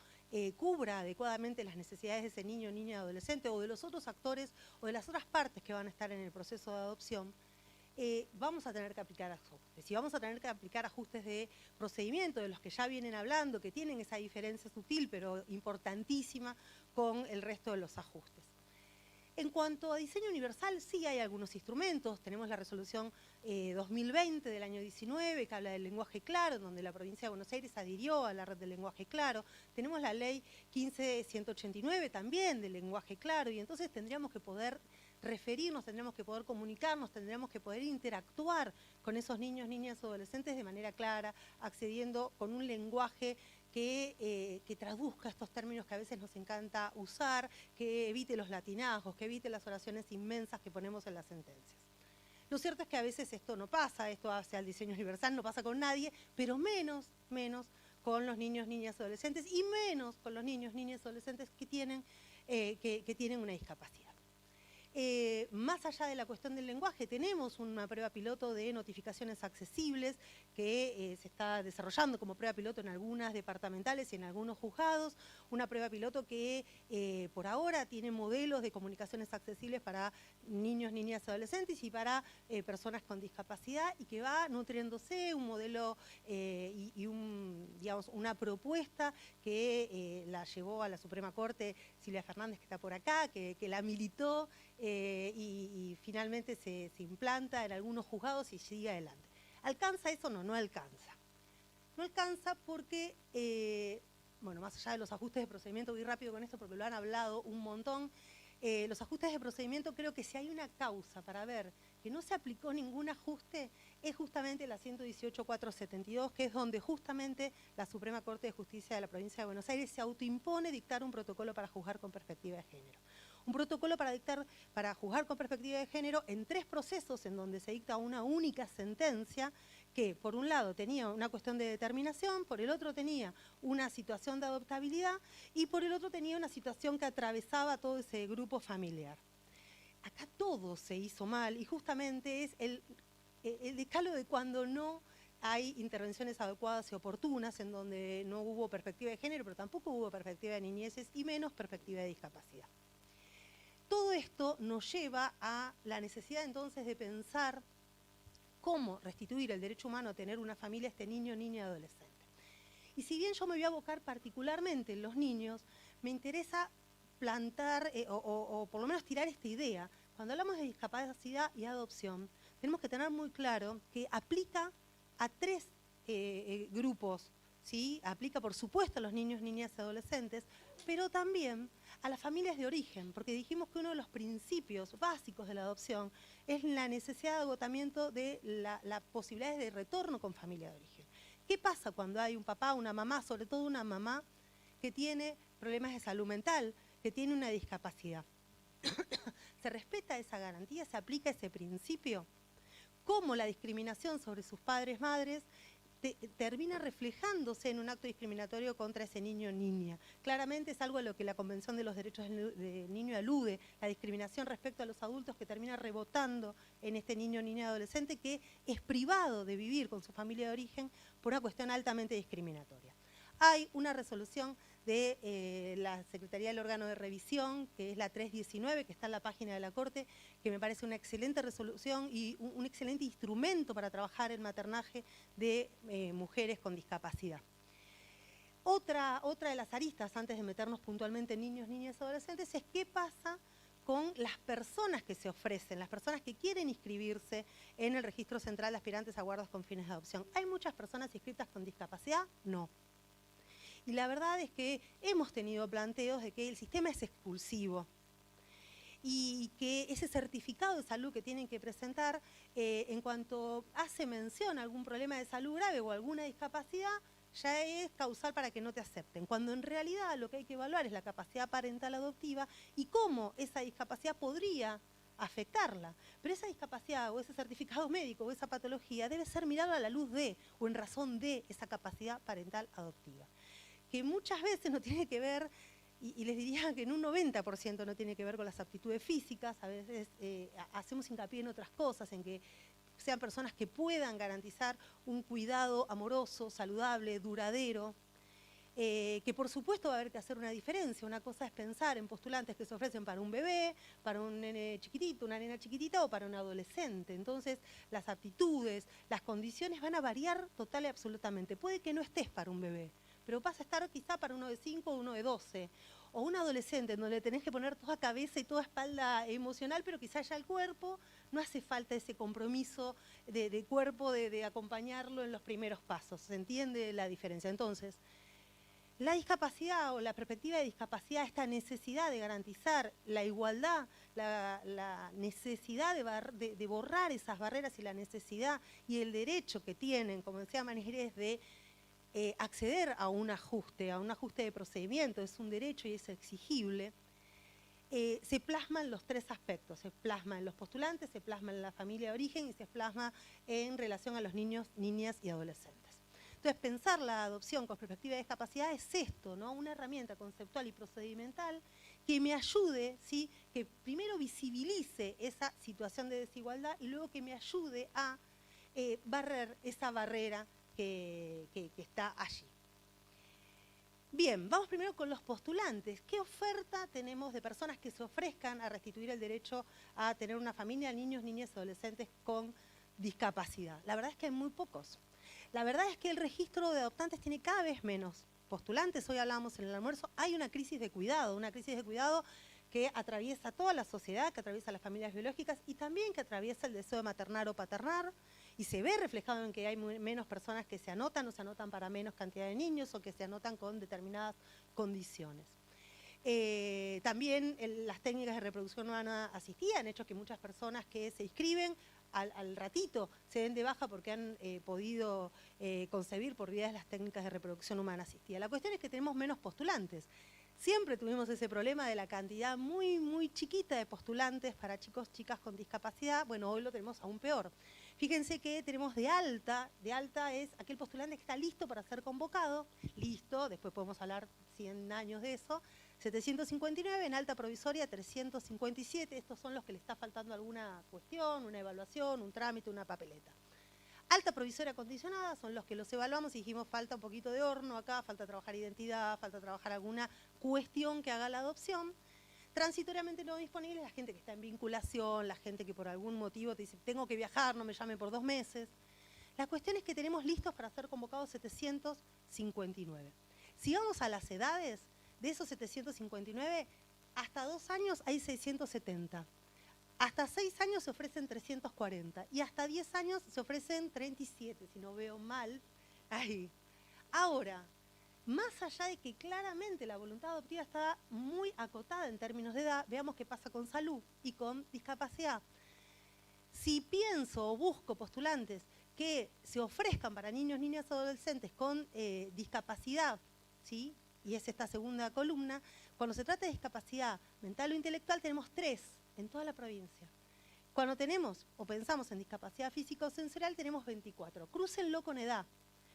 cubra adecuadamente las necesidades de ese niño, niña, adolescente o de los otros actores o de las otras partes que van a estar en el proceso de adopción, vamos a tener que aplicar ajustes. Y vamos a tener que aplicar ajustes de procedimiento, de los que ya vienen hablando, que tienen esa diferencia sutil pero importantísima con el resto de los ajustes. En cuanto a diseño universal, sí hay algunos instrumentos. Tenemos la resolución 2020 del año 19, que habla del lenguaje claro, donde la provincia de Buenos Aires adhirió a la red del lenguaje claro. Tenemos la ley 15189 también del lenguaje claro, y entonces tendríamos que poder referirnos, tendríamos que poder comunicarnos, tendríamos que poder interactuar con esos niños, niñas, adolescentes de manera clara, accediendo con un lenguaje que traduzca estos términos que a veces nos encanta usar, que evite los latinajos, que evite las oraciones inmensas que ponemos en las sentencias. Lo cierto es que a veces esto no pasa, esto hacia el diseño universal no pasa con nadie, pero menos con los niños, niñas, adolescentes, y menos con los niños, niñas, adolescentes que tienen una discapacidad. Más allá de la cuestión del lenguaje, tenemos una prueba piloto de notificaciones accesibles que se está desarrollando como prueba piloto en algunas departamentales y en algunos juzgados, una prueba piloto que por ahora tiene modelos de comunicaciones accesibles para niños, niñas, adolescentes y para personas con discapacidad, y que va nutriéndose un modelo y una propuesta que la llevó a la Suprema Corte Silvia Fernández, que está por acá, que la militó y finalmente se implanta en algunos juzgados y sigue adelante. ¿Alcanza eso? No alcanza. No alcanza porque, más allá de los ajustes de procedimiento, voy rápido con esto porque lo han hablado un montón, los ajustes de procedimiento, creo que si hay una causa para ver que no se aplicó ningún ajuste, es justamente la 118.472, que es donde justamente la Suprema Corte de Justicia de la Provincia de Buenos Aires se autoimpone dictar un protocolo para juzgar con perspectiva de género. Un protocolo para juzgar con perspectiva de género en 3 procesos en donde se dicta una única sentencia que por un lado tenía una cuestión de determinación, por el otro tenía una situación de adoptabilidad y por el otro tenía una situación que atravesaba todo ese grupo familiar. Acá todo se hizo mal y justamente es el decálogo de cuando no hay intervenciones adecuadas y oportunas, en donde no hubo perspectiva de género, pero tampoco hubo perspectiva de niñeces y menos perspectiva de discapacidad. Todo esto nos lleva a la necesidad entonces de pensar cómo restituir el derecho humano a tener una familia a este niño, niña y adolescente. Y si bien yo me voy a abocar particularmente en los niños, me interesa plantar o por lo menos tirar esta idea. Cuando hablamos de discapacidad y adopción, tenemos que tener muy claro que aplica a tres grupos, ¿sí? Aplica por supuesto a los niños, niñas y adolescentes, pero también a las familias de origen, porque dijimos que uno de los principios básicos de la adopción es la necesidad de agotamiento de las posibilidades de retorno con familia de origen. ¿Qué pasa cuando hay un papá, una mamá, sobre todo una mamá, que tiene problemas de salud mental, que tiene una discapacidad? ¿Se respeta esa garantía? ¿Se aplica ese principio? ¿Cómo la discriminación sobre sus padres, madres, termina reflejándose en un acto discriminatorio contra ese niño o niña? Claramente es algo a lo que la Convención de los Derechos del Niño alude, la discriminación respecto a los adultos que termina rebotando en este niño, niña y adolescente que es privado de vivir con su familia de origen por una cuestión altamente discriminatoria. Hay una resolución de la Secretaría del Órgano de Revisión, que es la 319, que está en la página de la Corte, que me parece una excelente resolución y un excelente instrumento para trabajar el maternaje de mujeres con discapacidad. Otra de las aristas, antes de meternos puntualmente en niños, niñas y adolescentes, es qué pasa con las personas que se ofrecen, las personas que quieren inscribirse en el Registro Central de Aspirantes a Guardas con fines de adopción. ¿Hay muchas personas inscritas con discapacidad? No. Y la verdad es que hemos tenido planteos de que el sistema es expulsivo y que ese certificado de salud que tienen que presentar, en cuanto hace mención a algún problema de salud grave o alguna discapacidad, ya es causal para que no te acepten, cuando en realidad lo que hay que evaluar es la capacidad parental adoptiva y cómo esa discapacidad podría afectarla. Pero esa discapacidad o ese certificado médico o esa patología debe ser mirado a la luz de o en razón de esa capacidad parental adoptiva, que muchas veces no tiene que ver, y les diría que en un 90% no tiene que ver con las aptitudes físicas. A veces hacemos hincapié en otras cosas, en que sean personas que puedan garantizar un cuidado amoroso, saludable, duradero, que por supuesto va a haber que hacer una diferencia. Una cosa es pensar en postulantes que se ofrecen para un bebé, para un nene chiquitito, una nena chiquitita o para un adolescente. Entonces, las aptitudes, las condiciones van a variar total y absolutamente. Puede que no estés para un bebé, pero vas a estar quizá para uno de 5 o uno de 12, o un adolescente en donde tenés que poner toda cabeza y toda espalda emocional, pero quizá ya el cuerpo, no hace falta ese compromiso de cuerpo, de acompañarlo en los primeros pasos. ¿Se entiende la diferencia? Entonces, la discapacidad o la perspectiva de discapacidad, esta necesidad de garantizar la igualdad, la necesidad de borrar esas barreras y la necesidad y el derecho que tienen, como decía Manigres, de acceder a un ajuste de procedimiento, es un derecho y es exigible, se plasman los tres aspectos: se plasma en los postulantes, se plasma en la familia de origen y se plasma en relación a los niños, niñas y adolescentes. Entonces, pensar la adopción con perspectiva de discapacidad es esto, ¿no? Una herramienta conceptual y procedimental que me ayude, ¿sí? Que primero visibilice esa situación de desigualdad y luego que me ayude a barrer esa barrera que está allí. Bien, vamos primero con los postulantes. ¿Qué oferta tenemos de personas que se ofrezcan a restituir el derecho a tener una familia, niños, niñas y adolescentes con discapacidad? La verdad es que hay muy pocos. La verdad es que el registro de adoptantes tiene cada vez menos postulantes. Hoy hablábamos en el almuerzo, hay una crisis de cuidado que atraviesa toda la sociedad, que atraviesa las familias biológicas y también que atraviesa el deseo de maternar o paternar, y se ve reflejado en que hay menos personas que se anotan o se anotan para menos cantidad de niños o que se anotan con determinadas condiciones. También las técnicas de reproducción humana asistida han hecho que muchas personas que se inscriben al ratito se den de baja porque han podido concebir por vía de las técnicas de reproducción humana asistida. La cuestión es que tenemos menos postulantes. Siempre tuvimos ese problema de la cantidad muy, muy chiquita de postulantes para chicos, chicas con discapacidad. Bueno, hoy lo tenemos aún peor. Fíjense que tenemos de alta es aquel postulante que está listo para ser convocado, listo, después podemos hablar 100 años de eso, 759, en alta provisoria 357, estos son los que le está faltando alguna cuestión, una evaluación, un trámite, una papeleta. Alta provisoria condicionada son los que los evaluamos y dijimos falta un poquito de horno acá, falta trabajar identidad, falta trabajar alguna cuestión que haga la adopción. Transitoriamente no disponible, la gente que está en vinculación, la gente que por algún motivo te dice tengo que viajar, no me llame por 2 meses. La cuestión es que tenemos listos para ser convocados 759. Si vamos a las edades, de esos 759, hasta 2 años hay 670. Hasta 6 años se ofrecen 340 y hasta 10 años se ofrecen 37, si no veo mal. Ahí. Ahora, más allá de que claramente la voluntad adoptiva está muy acotada en términos de edad, veamos qué pasa con salud y con discapacidad. Si pienso o busco postulantes que se ofrezcan para niños, niñas y adolescentes con discapacidad, ¿sí? Y es esta segunda columna, cuando se trata de discapacidad mental o intelectual tenemos 3 en toda la provincia. Cuando tenemos o pensamos en discapacidad física o sensorial tenemos 24. Crúcenlo con edad,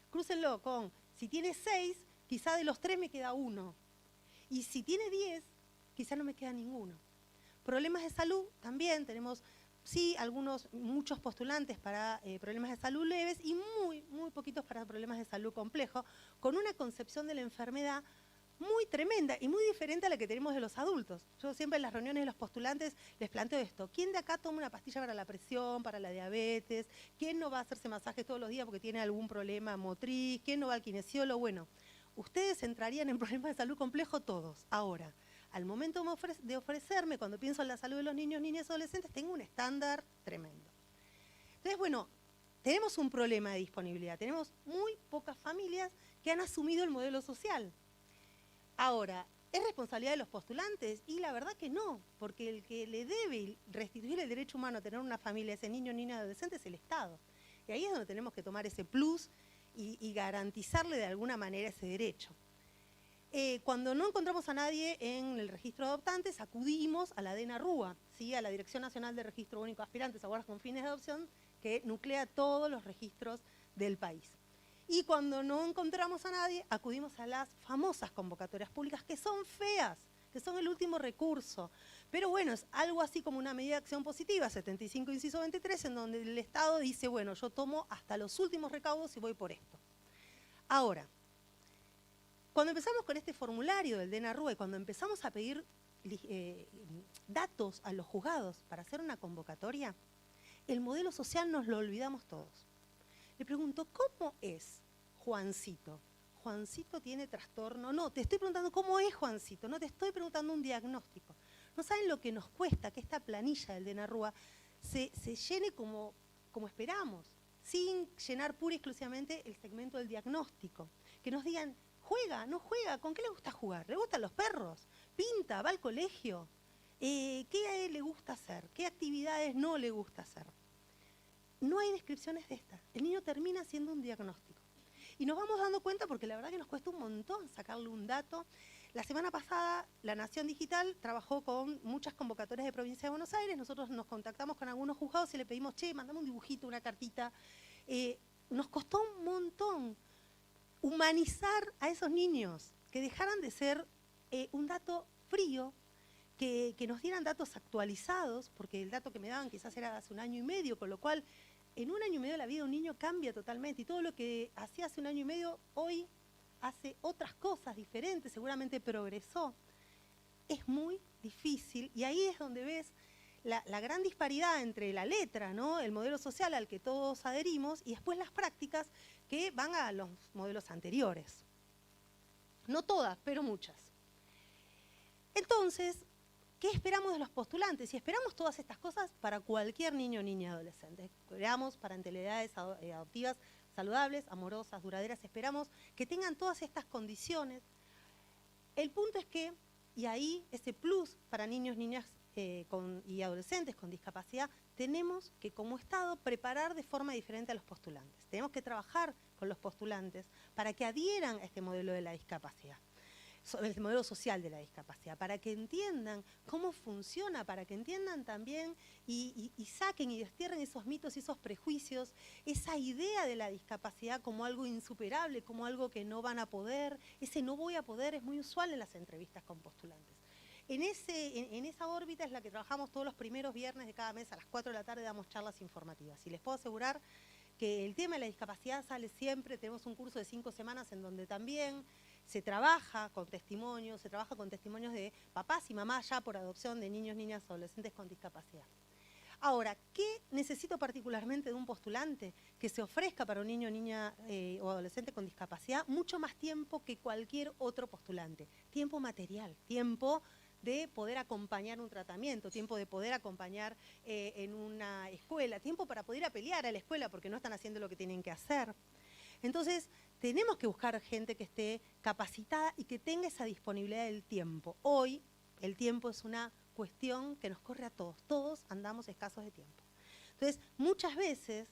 crúcenlo con, si tiene 6, quizá de los 3 me queda 1. Y si tiene 10, quizá no me queda ninguno. Problemas de salud también tenemos, sí, muchos postulantes para problemas de salud leves y muy poquitos para problemas de salud complejos, con una concepción de la enfermedad muy tremenda y muy diferente a la que tenemos de los adultos. Yo siempre en las reuniones de los postulantes les planteo esto. ¿Quién de acá toma una pastilla para la presión, para la diabetes? ¿Quién no va a hacerse masajes todos los días porque tiene algún problema motriz? ¿Quién no va al kinesiólogo? Bueno, ustedes entrarían en problemas de salud complejo todos. Ahora, al momento de ofrecerme, cuando pienso en la salud de los niños, niñas y adolescentes, tengo un estándar tremendo. Entonces, bueno, tenemos un problema de disponibilidad. Tenemos muy pocas familias que han asumido el modelo social. Ahora, ¿es responsabilidad de los postulantes? Y la verdad que no, porque el que le debe restituir el derecho humano a tener una familia a ese niño, niña, adolescente es el Estado. Y ahí es donde tenemos que tomar ese plus y garantizarle de alguna manera ese derecho. Cuando no encontramos a nadie en el registro de adoptantes, acudimos a la DENA-RUA, ¿sí? A la Dirección Nacional de Registro Único de Aspirantes a Guardas con Fines de Adopción, que nuclea todos los registros del país. Y cuando no encontramos a nadie, acudimos a las famosas convocatorias públicas, que son feas, que son el último recurso. Pero bueno, es algo así como una medida de acción positiva, 75 inciso 23, en donde el Estado dice, bueno, yo tomo hasta los últimos recaudos y voy por esto. Ahora, cuando empezamos con este formulario del DENA-RUA y cuando empezamos a pedir datos a los juzgados para hacer una convocatoria, el modelo social nos lo olvidamos todos. Le pregunto, ¿cómo es Juancito? ¿Juancito tiene trastorno? No, te estoy preguntando cómo es Juancito, no te estoy preguntando un diagnóstico. No saben lo que nos cuesta que esta planilla del DENA-RUA se llene como esperamos, sin llenar pura y exclusivamente el segmento del diagnóstico. Que nos digan, ¿juega? ¿No juega? ¿Con qué le gusta jugar? ¿Le gustan los perros? ¿Pinta? ¿Va al colegio? ¿Qué a él le gusta hacer? ¿Qué actividades no le gusta hacer? No hay descripciones de estas. El niño termina haciendo un diagnóstico. Y nos vamos dando cuenta porque la verdad que nos cuesta un montón sacarle un dato. La semana pasada, La Nación Digital trabajó con muchas convocatorias de Provincia de Buenos Aires. Nosotros nos contactamos con algunos juzgados y le pedimos, che, mandame un dibujito, una cartita. Nos costó un montón humanizar a esos niños, que dejaran de ser un dato frío, que nos dieran datos actualizados, porque el dato que me daban quizás era de hace 1 año y medio, con lo cual en 1 año y medio la vida de un niño cambia totalmente y todo lo que hacía hace 1 año y medio hoy hace otras cosas diferentes, seguramente progresó. Es muy difícil y ahí es donde ves la gran disparidad entre la letra, ¿no? El modelo social al que todos adherimos y después las prácticas que van a los modelos anteriores. No todas, pero muchas. Entonces, ¿qué esperamos de los postulantes? Y esperamos todas estas cosas para cualquier niño, niña, adolescente. Esperamos parentalidades adoptivas saludables, amorosas, duraderas. Esperamos que tengan todas estas condiciones. El punto es que, y ahí ese plus para niños, niñas y adolescentes con discapacidad, tenemos que como Estado preparar de forma diferente a los postulantes. Tenemos que trabajar con los postulantes para que adhieran a este modelo de la discapacidad. el modelo social de la discapacidad, para que entiendan cómo funciona, para que entiendan también y saquen y destierren esos mitos y esos prejuicios, esa idea de la discapacidad como algo insuperable, como algo que no van a poder. Ese no voy a poder es muy usual en las entrevistas con postulantes. En esa órbita es la que trabajamos todos los primeros viernes de cada mes a las 4 de la tarde, damos charlas informativas. Y les puedo asegurar que el tema de la discapacidad sale siempre. Tenemos un curso de 5 semanas en donde también se trabaja con testimonios, de papás y mamás ya por adopción de niños, niñas, adolescentes con discapacidad. Ahora, ¿qué necesito particularmente de un postulante? Que se ofrezca para un niño, niña o adolescente con discapacidad mucho más tiempo que cualquier otro postulante. Tiempo material, tiempo de poder acompañar un tratamiento, tiempo de poder acompañar en una escuela, tiempo para poder ir a pelear a la escuela porque no están haciendo lo que tienen que hacer. Entonces, tenemos que buscar gente que esté capacitada y que tenga esa disponibilidad del tiempo. Hoy, el tiempo es una cuestión que nos corre a todos. Todos andamos escasos de tiempo. Entonces, muchas veces,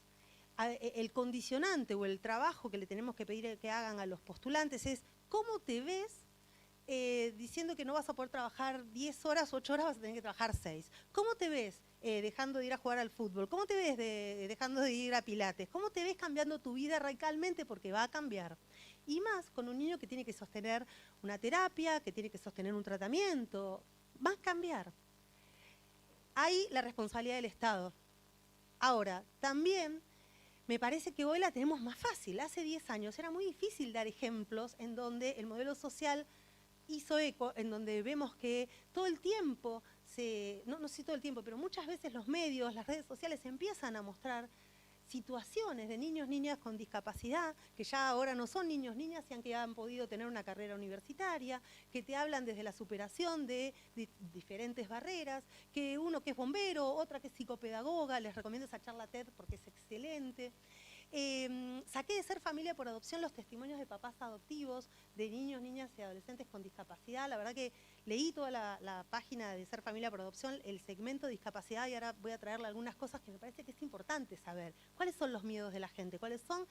el condicionante o el trabajo que le tenemos que pedir que hagan a los postulantes es ¿cómo te ves diciendo que no vas a poder trabajar 10 horas, 8 horas, vas a tener que trabajar 6? ¿Cómo te ves dejando de ir a jugar al fútbol? ¿Cómo te ves dejando de ir a pilates? ¿Cómo te ves cambiando tu vida radicalmente? Porque va a cambiar. Y más con un niño que tiene que sostener una terapia, que tiene que sostener un tratamiento. Va a cambiar. Hay la responsabilidad del Estado. Ahora, también me parece que hoy la tenemos más fácil. Hace 10 años era muy difícil dar ejemplos en donde el modelo social hizo eco, en donde vemos que todo el tiempo, no sé todo el tiempo, pero muchas veces los medios, las redes sociales empiezan a mostrar situaciones de niños, niñas con discapacidad, que ya ahora no son niños, niñas, y que han podido tener una carrera universitaria, que te hablan desde la superación de diferentes barreras, que uno que es bombero, otra que es psicopedagoga, les recomiendo esa charla TED porque es excelente. Saqué de Ser Familia por Adopción los testimonios de papás adoptivos de niños, niñas y adolescentes con discapacidad. La verdad que leí toda la página de Ser Familia por Adopción, el segmento de discapacidad, y ahora voy a traerle algunas cosas que me parece que es importante saber. ¿Cuáles son los miedos de la gente? ¿Cuáles son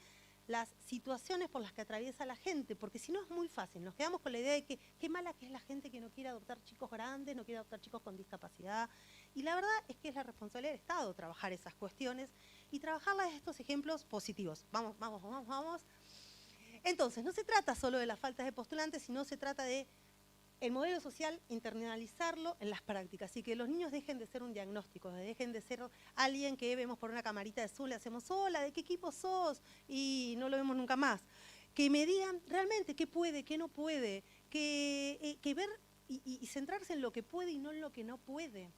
las situaciones por las que atraviesa la gente? Porque si no es muy fácil. Nos quedamos con la idea de que qué mala que es la gente que no quiere adoptar chicos grandes, no quiere adoptar chicos con discapacidad. Y la verdad es que es la responsabilidad del Estado trabajar esas cuestiones y trabajarlas de estos ejemplos positivos. Vamos, vamos, vamos, vamos. Entonces, no se trata solo de las faltas de postulantes, sino se trata de el modelo social, internalizarlo en las prácticas y que los niños dejen de ser un diagnóstico, dejen de ser alguien que vemos por una camarita de Zoom, le hacemos hola, ¿de qué equipo sos? Y no lo vemos nunca más. Que me digan realmente qué puede, qué no puede, que ver y centrarse en lo que puede y no en lo que no puede.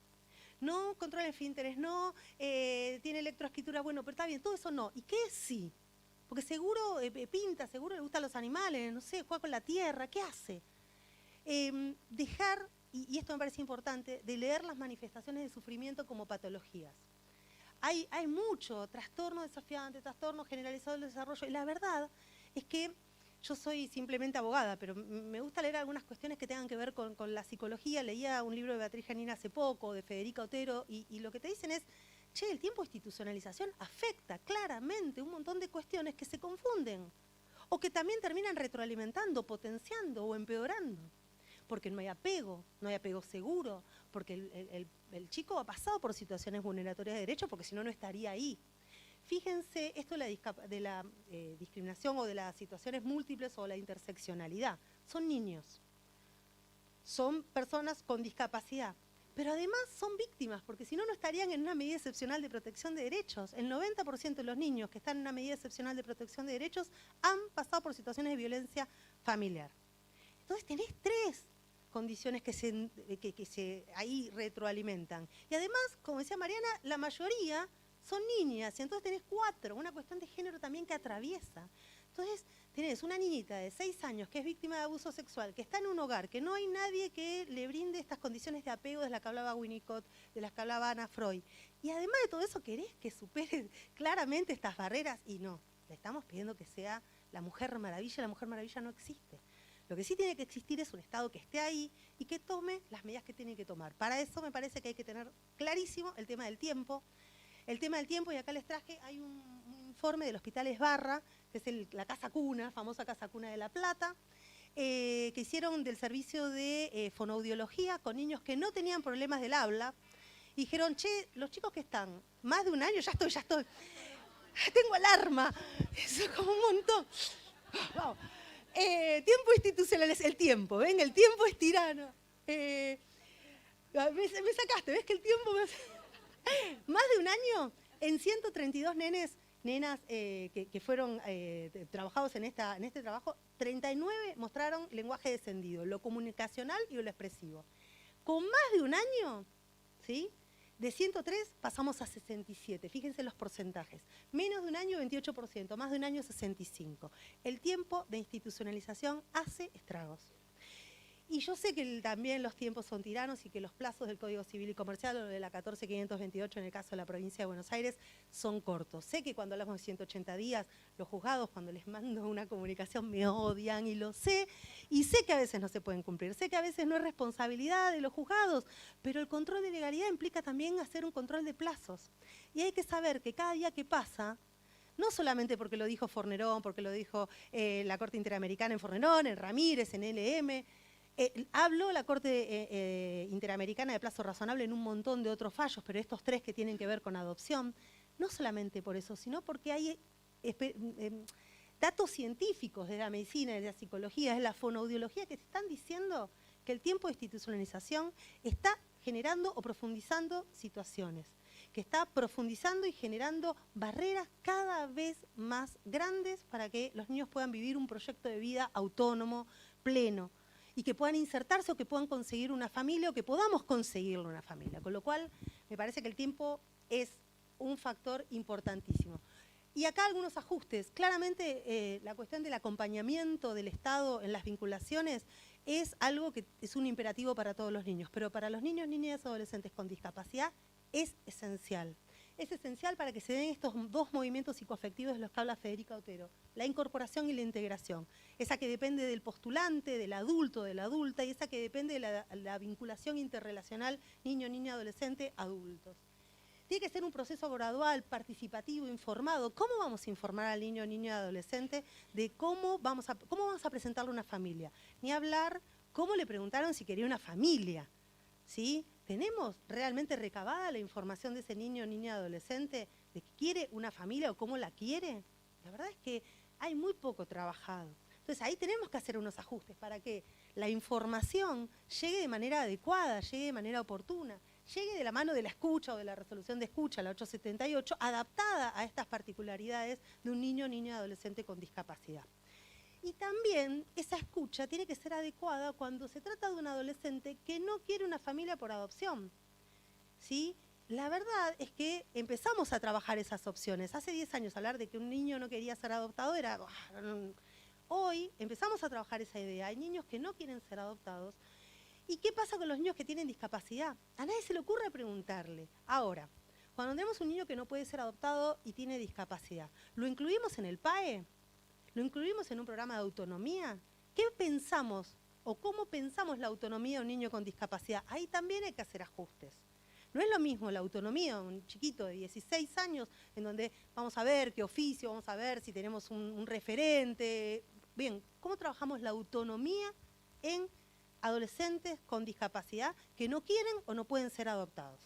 No controla el esfínteres, no tiene electroescritura, bueno, pero está bien, todo eso no. ¿Y qué sí? Porque seguro pinta, seguro le gustan los animales, no sé, juega con la tierra, ¿qué hace? Dejar, y esto me parece importante, de leer las manifestaciones de sufrimiento como patologías. Hay mucho trastorno desafiante, trastorno generalizado del desarrollo, y la verdad es que yo soy simplemente abogada, pero me gusta leer algunas cuestiones que tengan que ver con la psicología. Leía un libro de Beatriz Janina hace poco, de Federica Otero, y lo que te dicen es, che, el tiempo de institucionalización afecta claramente un montón de cuestiones que se confunden, o que también terminan retroalimentando, potenciando o empeorando. Porque no hay apego seguro, porque el chico ha pasado por situaciones vulneratorias de derechos, porque si no, no estaría ahí. Fíjense esto de la discriminación o de las situaciones múltiples o la interseccionalidad. Son niños, son personas con discapacidad, pero además son víctimas, porque si no, no estarían en una medida excepcional de protección de derechos. El 90% de los niños que están en una medida excepcional de protección de derechos han pasado por situaciones de violencia familiar. Entonces tenés 3 condiciones que se ahí retroalimentan. Y además, como decía Mariana, la mayoría son niñas, y entonces tenés 4, una cuestión de género también que atraviesa. Entonces tenés una niñita de 6 años que es víctima de abuso sexual, que está en un hogar, que no hay nadie que le brinde estas condiciones de apego de las que hablaba Winnicott, de las que hablaba Ana Freud. Y además de todo eso, querés que supere claramente estas barreras, y no, le estamos pidiendo que sea la Mujer Maravilla. La Mujer Maravilla no existe. Lo que sí tiene que existir es un Estado que esté ahí y que tome las medidas que tiene que tomar. Para eso me parece que hay que tener clarísimo el tema del tiempo. El tema del tiempo, y acá les traje, hay un informe del Hospital Esbarra, que es la Casa Cuna, famosa Casa Cuna de La Plata, que hicieron del servicio de fonoaudiología con niños que no tenían problemas del habla. Y dijeron, che, los chicos que están más de un año, ya estoy, tengo alarma. Eso es como un montón. Wow. Tiempo institucional es el tiempo, ¿ven? El tiempo es tirano. Me sacaste, ¿ves que el tiempo más de un año en 132 nenas que fueron trabajados en este trabajo, 39 mostraron lenguaje descendido, lo comunicacional y lo expresivo. Con más de un año, ¿sí? De 103 pasamos a 67, fíjense los porcentajes. Menos de un año, 28%, más de un año, 65%. El tiempo de institucionalización hace estragos. Y yo sé que también los tiempos son tiranos y que los plazos del Código Civil y Comercial o de la 14528 en el caso de la provincia de Buenos Aires son cortos. Sé que cuando hablamos de 180 días, los juzgados cuando les mando una comunicación me odian y lo sé. Y sé que a veces no se pueden cumplir, sé que a veces no es responsabilidad de los juzgados, pero el control de legalidad implica también hacer un control de plazos. Y hay que saber que cada día que pasa, no solamente porque lo dijo Fornerón, porque lo dijo la Corte Interamericana en Fornerón, en Ramírez, en LM, habló la Corte Interamericana de plazo razonable en un montón de otros fallos, pero estos 3 que tienen que ver con adopción, no solamente por eso, sino porque hay datos científicos de la medicina, de la psicología, de la fonoaudiología que te están diciendo que el tiempo de institucionalización está generando o profundizando situaciones, que está profundizando y generando barreras cada vez más grandes para que los niños puedan vivir un proyecto de vida autónomo, pleno, y que puedan insertarse o que puedan conseguir una familia o que podamos conseguirle una familia. Con lo cual, me parece que el tiempo es un factor importantísimo. Y acá algunos ajustes. Claramente, la cuestión del acompañamiento del Estado en las vinculaciones es algo que es un imperativo para todos los niños, pero para los niños, niñas y adolescentes con discapacidad es esencial. Es esencial para que se den estos 2 movimientos psicoafectivos de los que habla Federica Otero, la incorporación y la integración, esa que depende del postulante, del adulto, de la adulta, y esa que depende de la vinculación interrelacional niño, niña, adolescente, adultos. Tiene que ser un proceso gradual, participativo, informado. ¿Cómo vamos a informar al niño, niña y adolescente de cómo vamos a presentarle una familia? Ni hablar cómo le preguntaron si quería una familia, ¿sí? ¿Tenemos realmente recabada la información de ese niño, niña, adolescente de que quiere una familia o cómo la quiere? La verdad es que hay muy poco trabajado. Entonces ahí tenemos que hacer unos ajustes para que la información llegue de manera adecuada, llegue de manera oportuna, llegue de la mano de la escucha o de la resolución de escucha, la 878, adaptada a estas particularidades de un niño, niña, adolescente con discapacidad. Y también esa escucha tiene que ser adecuada cuando se trata de un adolescente que no quiere una familia por adopción, ¿sí? La verdad es que empezamos a trabajar esas opciones. Hace 10 años hablar de que un niño no quería ser adoptado era... Hoy empezamos a trabajar esa idea. Hay niños que no quieren ser adoptados. ¿Y qué pasa con los niños que tienen discapacidad? A nadie se le ocurre preguntarle. Ahora, cuando tenemos un niño que no puede ser adoptado y tiene discapacidad, ¿lo incluimos en el PAE? ¿Lo incluimos en un programa de autonomía? ¿Qué pensamos o cómo pensamos la autonomía de un niño con discapacidad? Ahí también hay que hacer ajustes. No es lo mismo la autonomía de un chiquito de 16 años, en donde vamos a ver qué oficio, vamos a ver si tenemos un referente. Bien, ¿cómo trabajamos la autonomía en adolescentes con discapacidad que no quieren o no pueden ser adoptados?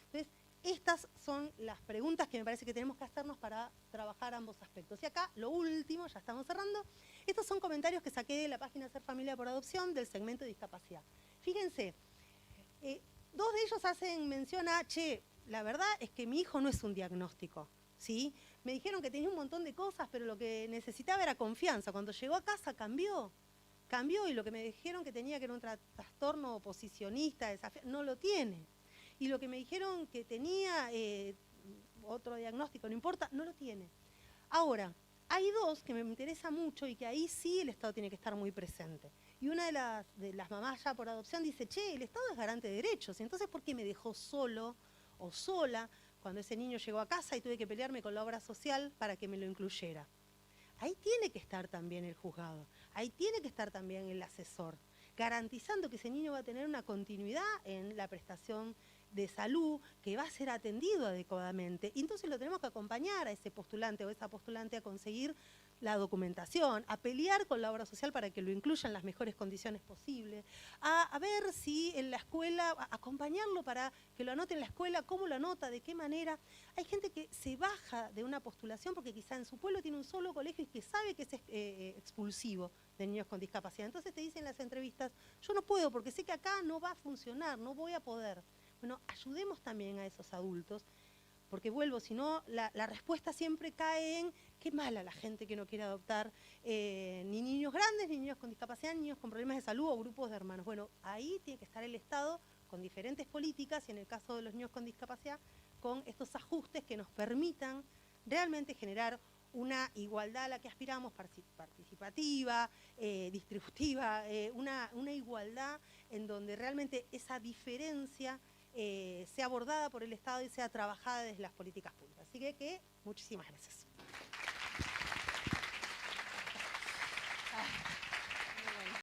Entonces, estas son las preguntas que me parece que tenemos que hacernos para trabajar ambos aspectos. Y acá, lo último, ya estamos cerrando, estos son comentarios que saqué de la página Ser Familia por Adopción del segmento de discapacidad. Fíjense, 2 de ellos hacen mención a, che, la verdad es que mi hijo no es un diagnóstico, ¿sí? Me dijeron que tenía un montón de cosas, pero lo que necesitaba era confianza. Cuando llegó a casa cambió y lo que me dijeron que tenía que era un trastorno oposicionista, no lo tiene. Y lo que me dijeron que tenía otro diagnóstico, no importa, no lo tiene. Ahora, hay 2 que me interesa mucho y que ahí sí el Estado tiene que estar muy presente. Y una de las mamás ya por adopción dice, che, el Estado es garante de derechos, entonces ¿por qué me dejó solo o sola cuando ese niño llegó a casa y tuve que pelearme con la obra social para que me lo incluyera? Ahí tiene que estar también el juzgado, ahí tiene que estar también el asesor, garantizando que ese niño va a tener una continuidad en la prestación de salud, que va a ser atendido adecuadamente. Y entonces lo tenemos que acompañar a ese postulante o esa postulante a conseguir la documentación, a pelear con la obra social para que lo incluya en las mejores condiciones posibles, a ver si en la escuela, a acompañarlo para que lo anote en la escuela, cómo lo anota, de qué manera. Hay gente que se baja de una postulación porque quizá en su pueblo tiene un solo colegio y que sabe que es expulsivo de niños con discapacidad. Entonces te dicen en las entrevistas, yo no puedo porque sé que acá no va a funcionar, no voy a poder. Bueno, ayudemos también a esos adultos, porque vuelvo, si no, la respuesta siempre cae en qué mala la gente que no quiere adoptar ni niños grandes, ni niños con discapacidad, ni niños con problemas de salud o grupos de hermanos. Bueno, ahí tiene que estar el Estado con diferentes políticas y en el caso de los niños con discapacidad, con estos ajustes que nos permitan realmente generar una igualdad a la que aspiramos, participativa, distributiva, una igualdad en donde realmente esa diferencia sea abordada por el Estado y sea trabajada desde las políticas públicas. Así que muchísimas gracias.